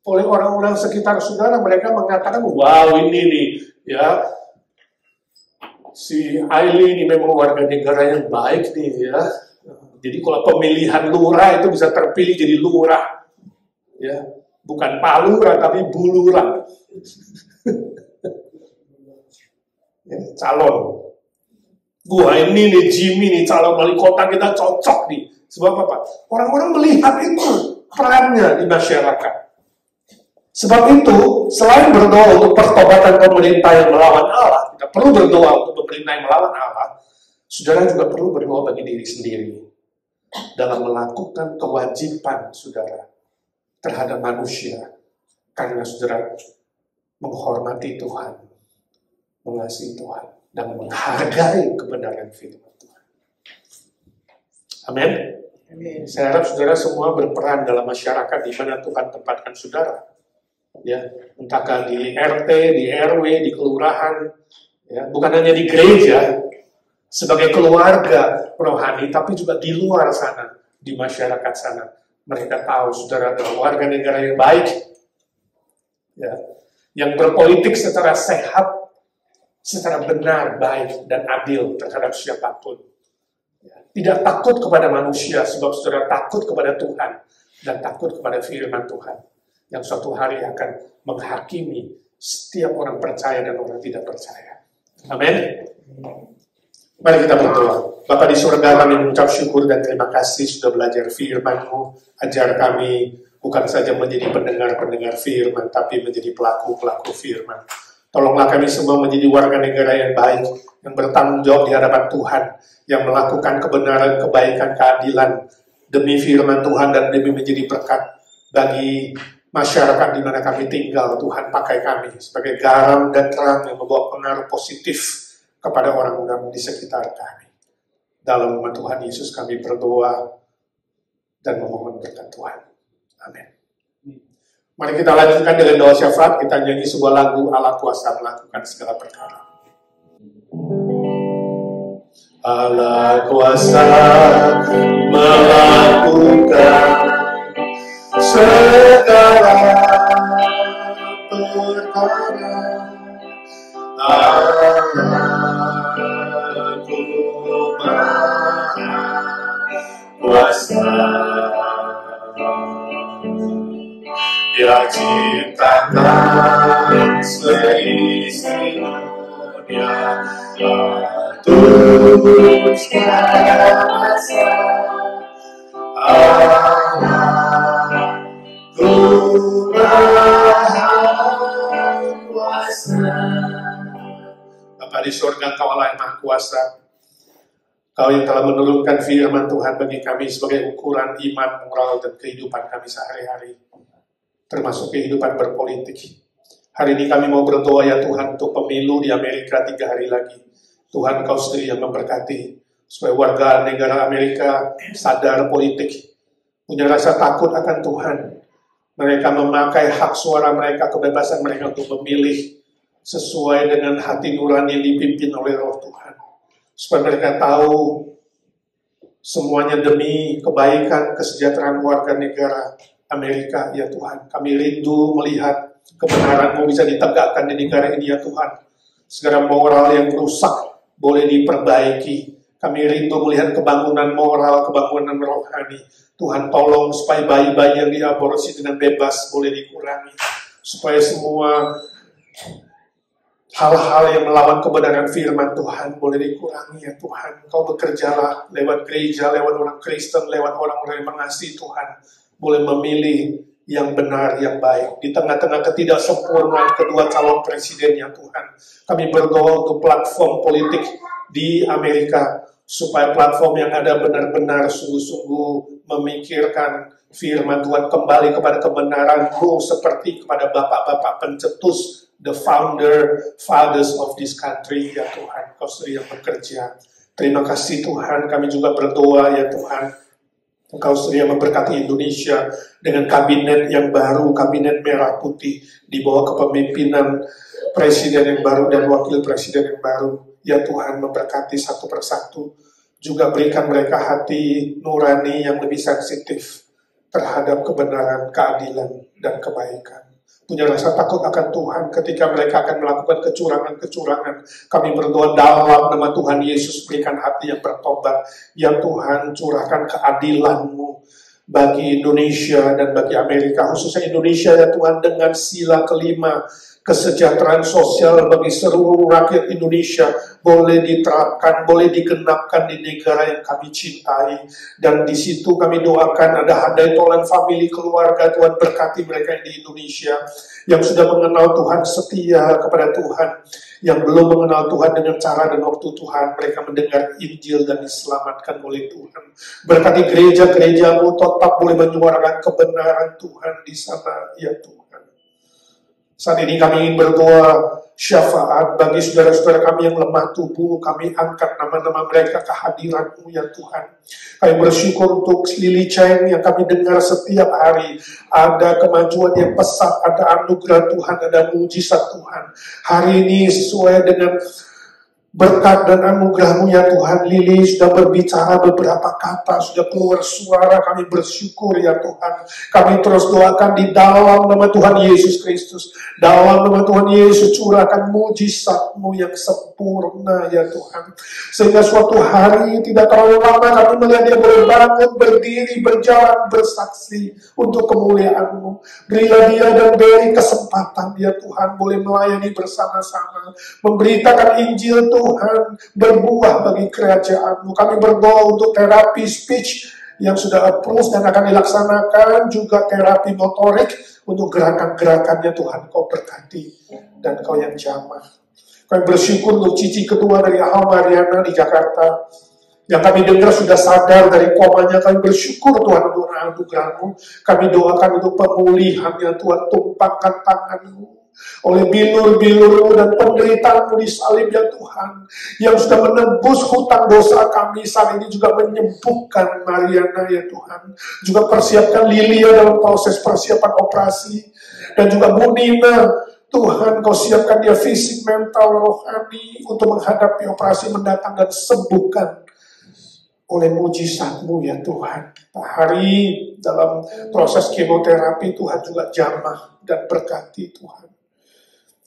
[SPEAKER 3] oleh orang-orang sekitar saudara? Mereka mengatakan, wow, ini nih ya, si Aili ini memang warga negara yang baik nih ya. Jadi kalau pemilihan lurah itu bisa terpilih jadi lurah ya. Bukan palura, tapi bulura. Ya, calon. Wah, ini nih Jimmy nih, calon wali kota kita cocok nih. Sebab apa? Orang-orang melihat itu perannya di masyarakat. Sebab itu, selain berdoa untuk pertobatan pemerintah yang melawan Allah, kita perlu berdoa untuk pemerintah yang melawan Allah, saudara juga perlu berdoa bagi diri sendiri dalam melakukan kewajiban saudara terhadap manusia, karena saudara menghormati Tuhan, mengasihi Tuhan, dan menghargai kebenaran firman Tuhan. Amin. Saya harap saudara semua berperan dalam masyarakat di mana Tuhan tempatkan saudara. Ya, entahkah di RT, di RW, di kelurahan, ya, bukan hanya di gereja, sebagai keluarga rohani, tapi juga di luar sana, di masyarakat sana. Mereka tahu saudara adalah warga negara yang baik, ya, yang berpolitik secara sehat, secara benar, baik, dan adil terhadap siapapun. Ya, tidak takut kepada manusia, sebab saudara takut kepada Tuhan, dan takut kepada firman Tuhan, yang suatu hari akan menghakimi setiap orang percaya dan orang tidak percaya. Amin. Mari kita berdoa. Bapa di surga, kami mengucap syukur dan terima kasih sudah belajar firman-Mu. Ajar kami bukan saja menjadi pendengar-pendengar firman, tapi menjadi pelaku-pelaku firman. Tolonglah kami semua menjadi warga negara yang baik, yang bertanggung jawab di hadapan Tuhan, yang melakukan kebenaran, kebaikan, keadilan, demi firman Tuhan dan demi menjadi berkat bagi masyarakat di mana kami tinggal. Tuhan, pakai kami sebagai garam dan terang yang membawa pengaruh positif kepada orang-orang di sekitar kami. Dalam nama Tuhan Yesus kami berdoa dan memohon berkat Tuhan. Amin. Mari kita lanjutkan dengan doa syafaat. Kita nyanyi sebuah lagu, Allah kuasa melakukan segala perkara. Allah kuasa melakukan segala perkara. Aku Maha Kuasa, Dia ciptakan seisi dunia.
[SPEAKER 2] segala masa. Allah Maha Kuasa.
[SPEAKER 3] Bapa di surga, Kau Allah yang Maha Kuasa. Kau yang telah menurunkan firman Tuhan bagi kami sebagai ukuran iman, moral, dan kehidupan kami sehari-hari, termasuk kehidupan berpolitik. Hari ini kami mau berdoa ya Tuhan untuk pemilu di Amerika 3 hari lagi. Tuhan, Kau sendiri yang memberkati supaya warga negara Amerika sadar politik, punya rasa takut akan Tuhan. Mereka memakai hak suara mereka, kebebasan mereka untuk memilih sesuai dengan hati nurani yang dipimpin oleh Roh Tuhan. Supaya mereka tahu semuanya demi kebaikan, kesejahteraan warga negara Amerika, ya Tuhan. Kami rindu melihat kebenaran-Mu bisa ditegakkan di negara ini, ya Tuhan. Segala moral yang rusak boleh diperbaiki. Kami rindu melihat kebangunan moral, kebangunan rohani. Tuhan, tolong supaya bayi-bayi yang diaborsi dengan bebas boleh dikurangi. Supaya semua hal-hal yang melawan kebenaran firman Tuhan boleh dikurangi, ya Tuhan. Kau bekerjalah lewat gereja, lewat orang Kristen, lewat orang-orang yang mengasihi Tuhan. Boleh memilih yang benar, yang baik. Di tengah-tengah ketidaksempurnaan kedua calon presiden, ya Tuhan. Kami berdoa untuk platform politik di Amerika, supaya platform yang ada benar-benar sungguh-sungguh memikirkan firman Tuhan, kembali kepada kebenaran-Mu seperti kepada bapak-bapak pencetus, the fathers of this country, ya Tuhan. Kau sendiri yang bekerja. Terima kasih Tuhan, kami juga berdoa ya Tuhan. Engkau sendiri yang memberkati Indonesia dengan kabinet yang baru, kabinet merah putih, di bawah kepemimpinan presiden yang baru dan wakil presiden yang baru. Ya Tuhan, memberkati satu persatu. Juga berikan mereka hati nurani yang lebih sensitif terhadap kebenaran, keadilan, dan kebaikan. Punya rasa takut akan Tuhan ketika mereka akan melakukan kecurangan-kecurangan. Kami berdoa dalam nama Tuhan Yesus, berikan hati yang bertobat. Ya Tuhan, curahkan keadilan-Mu bagi Indonesia dan bagi Amerika, khususnya Indonesia ya Tuhan, dengan sila kelima, kesejahteraan sosial bagi seluruh rakyat Indonesia boleh diterapkan, boleh digenapkan di negara yang kami cintai. Dan di situ kami doakan ada handai tolan family, keluarga. Tuhan berkati mereka yang di Indonesia yang sudah mengenal Tuhan, setia kepada Tuhan, yang belum mengenal Tuhan dengan cara dan waktu Tuhan, mereka mendengar Injil dan diselamatkan oleh Tuhan. Berkati gereja-gereja-Mu tetap boleh menyuarakan kebenaran Tuhan di sana, ya Tuhan. Saat ini kami ingin berdoa syafaat bagi saudara-saudara kami yang lemah tubuh. Kami angkat nama-nama mereka ke hadirat-Mu ya Tuhan. Kami bersyukur untuk Lily Cheng yang kami dengar setiap hari. Ada kemajuan yang pesat, ada anugerah Tuhan, ada mujizat Tuhan. Hari ini sesuai dengan berkat dan anugerah-Mu ya Tuhan, Lily sudah berbicara beberapa kata, sudah keluar suara. Kami bersyukur ya Tuhan. Kami terus doakan di dalam nama Tuhan Yesus Kristus. Dalam nama Tuhan Yesus, curahkan mujizat-Mu yang sempurna ya Tuhan. Sehingga suatu hari tidak terlalu lama kami melihat dia boleh bangun, berdiri, berjalan, bersaksi untuk kemuliaan-Mu. Berilah dia dan beri kesempatan ya Tuhan, boleh melayani bersama-sama, memberitakan Injil Tuhan, berbuah bagi kerajaan-Mu. Kami berdoa untuk terapi speech yang sudah approve dan akan dilaksanakan, juga terapi motorik untuk gerakan-gerakannya Tuhan. Kau berkati dan Kau yang jamah. Kami bersyukur untuk Cici ketua dari Ahal Mariana di Jakarta, yang kami dengar sudah sadar dari komanya. Kami bersyukur Tuhan untuk anugerah-Mu. Kami doakan untuk pemulihannya Tuhan. Tumpahkan tangan-Mu oleh bilur-bilur-Mu dan penderitaan-Mu di salib ya Tuhan, yang sudah menebus hutang dosa kami. Saat ini juga menyembuhkan Mariana ya Tuhan. Juga persiapkan Lilia dalam proses persiapan operasi. Dan juga Bu Nina, Tuhan Kau siapkan dia fisik, mental, rohani untuk menghadapi operasi mendatang, dan sembuhkan oleh mujizat-Mu ya Tuhan. Hari dalam proses kemoterapi Tuhan juga jamah dan berkati Tuhan.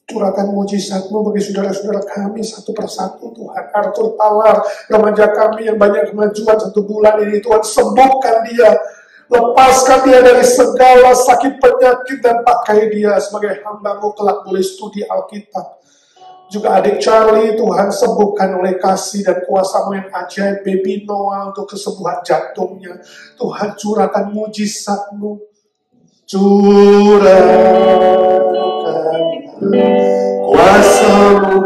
[SPEAKER 3] Curahkan mujizat-Mu bagi saudara-saudara kami satu persatu Tuhan. Arthur Talar, remaja kami yang banyak kemajuan 1 bulan ini Tuhan, sembuhkan dia. Lepaskan dia dari segala sakit penyakit dan pakai dia sebagai hamba-Mu kelak boleh studi Alkitab. Juga adik Charlie, Tuhan sembuhkan oleh kasih dan kuasa-Mu yang ajaib. Baby Noah untuk kesembuhan jantungnya. Tuhan curahkan mujizat-Mu. Curahkan kuasa-Mu.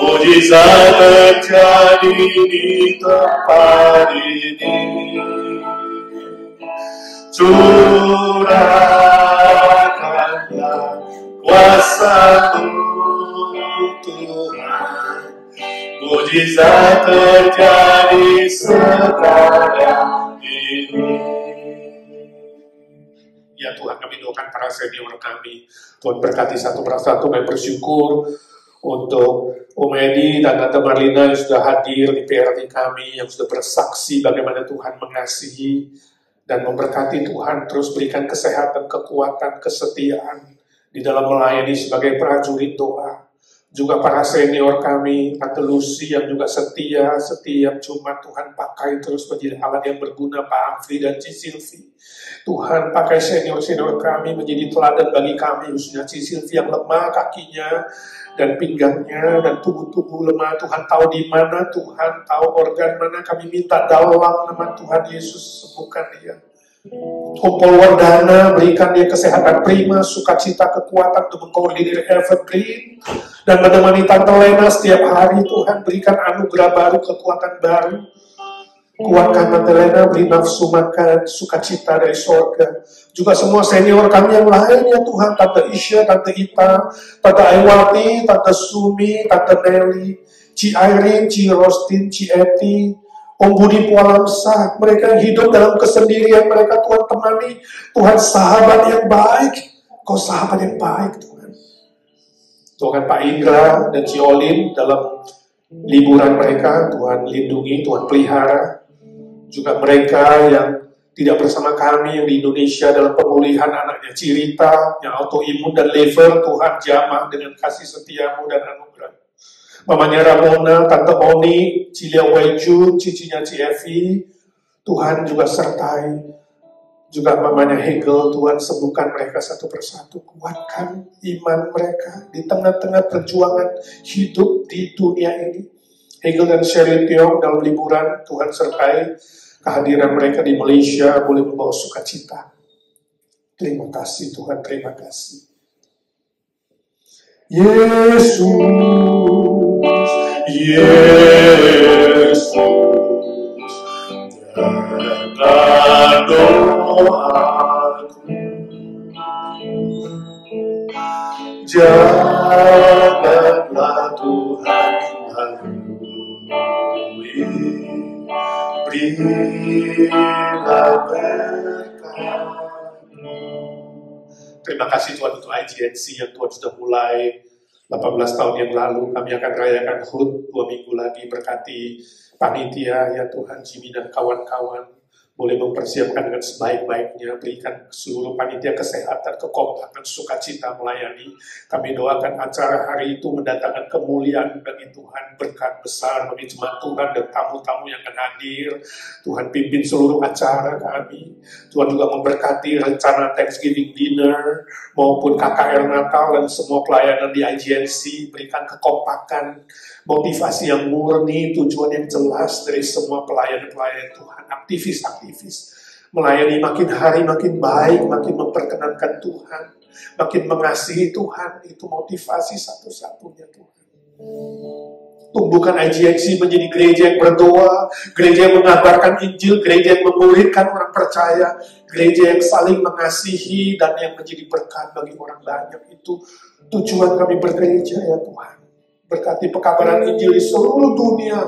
[SPEAKER 3] Mujizat terjadi di tempat ini. Curahkanlah kuasa-Mu Tuhan, mujizat terjadi sekarang ini. Ya Tuhan, kami doakan para senior kami, Tuhan berkati satu persatu. Kami bersyukur untuk Om Edi dan Tante Marlina yang sudah hadir di PRT kami, yang sudah bersaksi bagaimana Tuhan mengasihi dan memberkati. Tuhan terus berikan kesehatan, kekuatan, kesetiaan di dalam melayani sebagai prajurit doa. Juga para senior kami, Tante Lucy yang juga setia setiap Jumat. Tuhan pakai terus menjadi alat yang berguna, Pak Amfri dan Ci Silvi. Tuhan pakai senior-senior kami menjadi teladan bagi kami, khususnya Ci Silvi yang lemah kakinya dan pinggangnya dan tubuh-tubuh lemah. Tuhan tahu di mana, Tuhan tahu organ mana. Kami minta dalam nama Tuhan Yesus sembuhkan dia. Kumpul Wardana, berikan dia kesehatan prima, sukacita, kekuatan untuk mengkoordinir Evergreen dan menemani Tante Lena setiap hari. Tuhan berikan anugerah baru, kekuatan baru. Kuatkan Tante Lena, beri nafsu makan, sukacita dari sorga. Juga semua senior kami yang lainnya Tuhan, Tante Isya, Tante Ita, Tante Aiwati, Tante Sumi, Tante Nelly, Ci Irene, Ci Rostin, Ci Eti, Om Budi Pualamsa, mereka yang hidup dalam kesendirian, mereka Tuhan temani. Tuhan sahabat yang baik, Kau sahabat yang baik Tuhan. Tuhan Pak Indra dan Ci Olin dalam liburan mereka, Tuhan lindungi, Tuhan pelihara. Juga mereka yang tidak bersama kami yang di Indonesia dalam pemulihan anaknya Cirita, yang autoimun dan liver, Tuhan jamah dengan kasih setiamu dan anugerah. Mamanya Ramona, Tante Oni, Cilia Weju, cicinya Ci Evi, Tuhan juga sertai. Juga mamanya Hegel, Tuhan sembuhkan mereka satu persatu. Kuatkan iman mereka di tengah-tengah perjuangan hidup di dunia ini. Hegel dan Sheryl Tiong dalam liburan, Tuhan sertai. Kehadiran mereka di Malaysia boleh membawa sukacita. Terima kasih Tuhan, terima kasih. Yesus, Yesus, dengar doaku, janganlah Tuhan lalui, berilah berkat. Terima kasih Tuhan untuk IGNC yang Tuhan sudah mulai 18 tahun yang lalu. Kami akan rayakan HUT 2 minggu lagi. Berkati panitia ya Tuhan, Jimmy dan kawan-kawan boleh mempersiapkan dengan sebaik-baiknya. Berikan seluruh panitia kesehatan, kekompakan, sukacita melayani. Kami doakan acara hari itu mendatangkan kemuliaan bagi Tuhan, berkat besar bagi jemaat Tuhan dan tamu-tamu yang akan hadir. Tuhan pimpin seluruh acara kami. Tuhan juga memberkati rencana Thanksgiving dinner maupun KKR Natal dan semua pelayanan di IGNC. Berikan kekompakan, motivasi yang murni, tujuan yang jelas dari semua pelayan-pelayan Tuhan, aktivis-aktivis. Melayani makin hari makin baik, makin memperkenankan Tuhan, makin mengasihi Tuhan. Itu motivasi satu-satunya Tuhan. Tumbuhkan IGNC menjadi gereja yang berdoa, gereja yang mengabarkan Injil, gereja yang memuridkan orang percaya, gereja yang saling mengasihi dan yang menjadi berkat bagi orang banyak. Itu tujuan kami bergereja ya Tuhan. Berkati pekabaran Injil di seluruh dunia,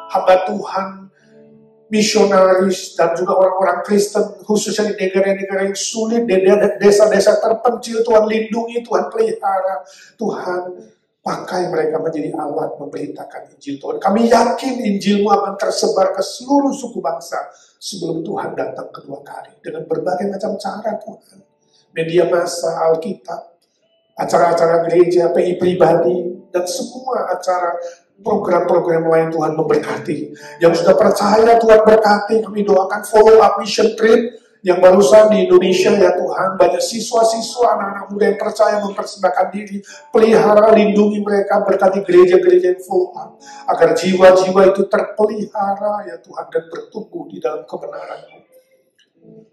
[SPEAKER 3] hamba Tuhan, misionaris, dan juga orang-orang Kristen, khususnya di negara-negara yang sulit, di desa-desa terpencil. Tuhan lindungi, Tuhan pelihara, Tuhan pakai mereka menjadi alat memberitakan Injil Tuhan. Kami yakin Injil-Mu akan tersebar ke seluruh suku bangsa sebelum Tuhan datang kedua kali. Dengan berbagai macam cara Tuhan. Media massa, Alkitab, acara-acara gereja, PI pribadi, dan semua acara program-program lain Tuhan memberkati. Yang sudah percaya Tuhan berkati, kami doakan follow up mission trip Yang barusan di Indonesia ya Tuhan, banyak siswa-siswa, anak-anak muda yang percaya mempersembahkan diri. Pelihara, lindungi mereka, berkati gereja-gereja yang full up, agar jiwa-jiwa itu terpelihara ya Tuhan, dan bertumbuh di dalam kebenaran-Mu.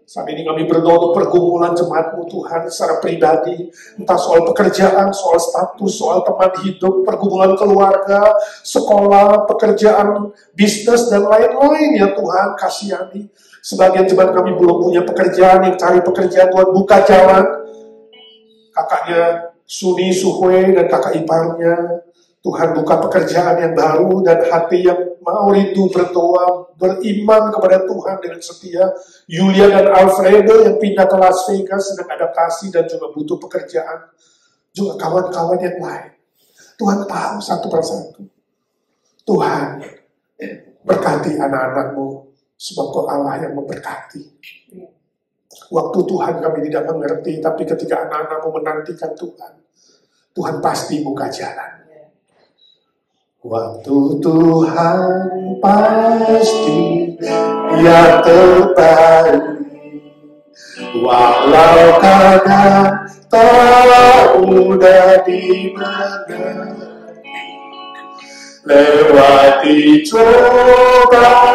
[SPEAKER 3] Saat ini kami berdoa untuk pergumulan jemaat-Mu Tuhan secara pribadi, entah soal pekerjaan, soal status, soal teman hidup, pergumulan keluarga, sekolah, pekerjaan, bisnis, dan lain-lain ya Tuhan, kasihani. Sebagian jemaat kami belum punya pekerjaan, yang cari pekerjaan, Tuhan buka jalan. Kakaknya Suni, Suhwe, dan kakak iparnya, Tuhan buka pekerjaan yang baru, dan hati yang mau rindu berdoa, beriman kepada Tuhan dengan setia. Yulia dan Alfredo yang pindah ke Las Vegas sedang adaptasi dan juga butuh pekerjaan. Juga kawan-kawan yang lain. Tuhan tahu satu persatu. Tuhan berkati anak-anak-Mu, sebab Kau Allah yang memberkati. Waktu Tuhan kami tidak mengerti, tapi ketika anak-anak-Mu menantikan Tuhan, Tuhan pasti buka jalan. Waktu Tuhan pasti yang terbaik, walau kadang tak mudah dimengerti. Lewati cobaan,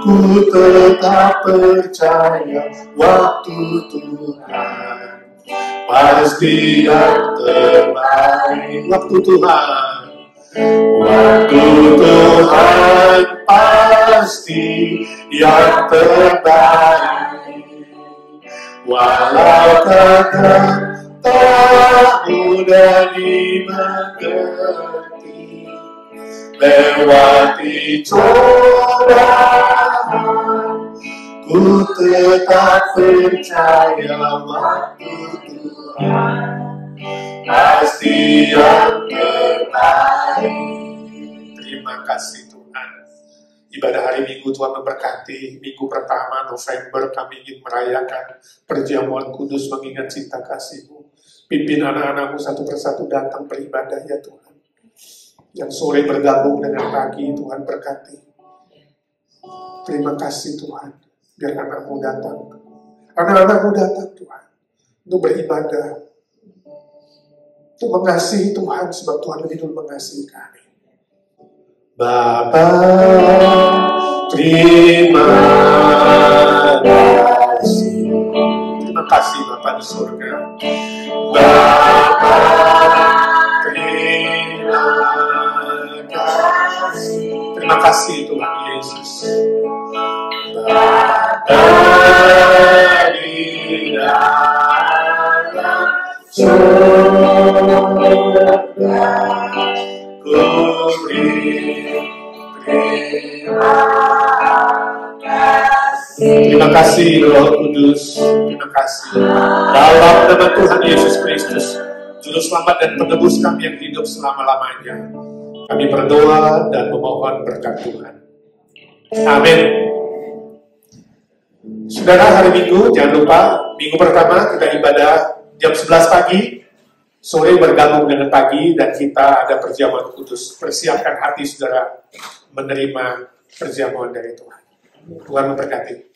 [SPEAKER 3] ku tetap percaya waktu Tuhan pasti yang terbaik. Waktu Tuhan pasti yang terbaik, walau kadang tak mudah dimengerti. Lewati cobaan, ku tetap percaya waktu Tuhan pasti yang terbaik. Terima kasih Tuhan. Ibadah hari Minggu Tuhan memberkati. Minggu pertama November kami ingin merayakan perjamuan kudus mengingat cinta kasih-Mu. Pimpin anak-anak-Mu satu persatu datang beribadah ya Tuhan. Yang sore bergabung dengan pagi, Tuhan berkati. Terima kasih Tuhan. Biar anak-Mu datang. Anak-anak-Mu datang Tuhan. Untuk beribadah. Untuk mengasihi Tuhan. Sebab Tuhan lebih dulu mengasihi kami. Bapa, terima kasih. Terima kasih Bapa di surga. Bapa, terima kasih. Terima kasih Tuhan Yesus. Bapa di dalam surga, ku terima kasih Roh Kudus. Terima kasih dalam nama Tuhan Yesus Kristus, Juru Selamat dan Penebus kami yang hidup selama-lamanya. Kami berdoa dan memohon berkat Tuhan. Amin. Saudara, hari Minggu jangan lupa, Minggu pertama kita ibadah jam 11 pagi. Sore bergabung dengan pagi dan kita ada perjamuan kudus. Persiapkan hati saudara menerima perjamuan dari Tuhan. Tuhan memberkati.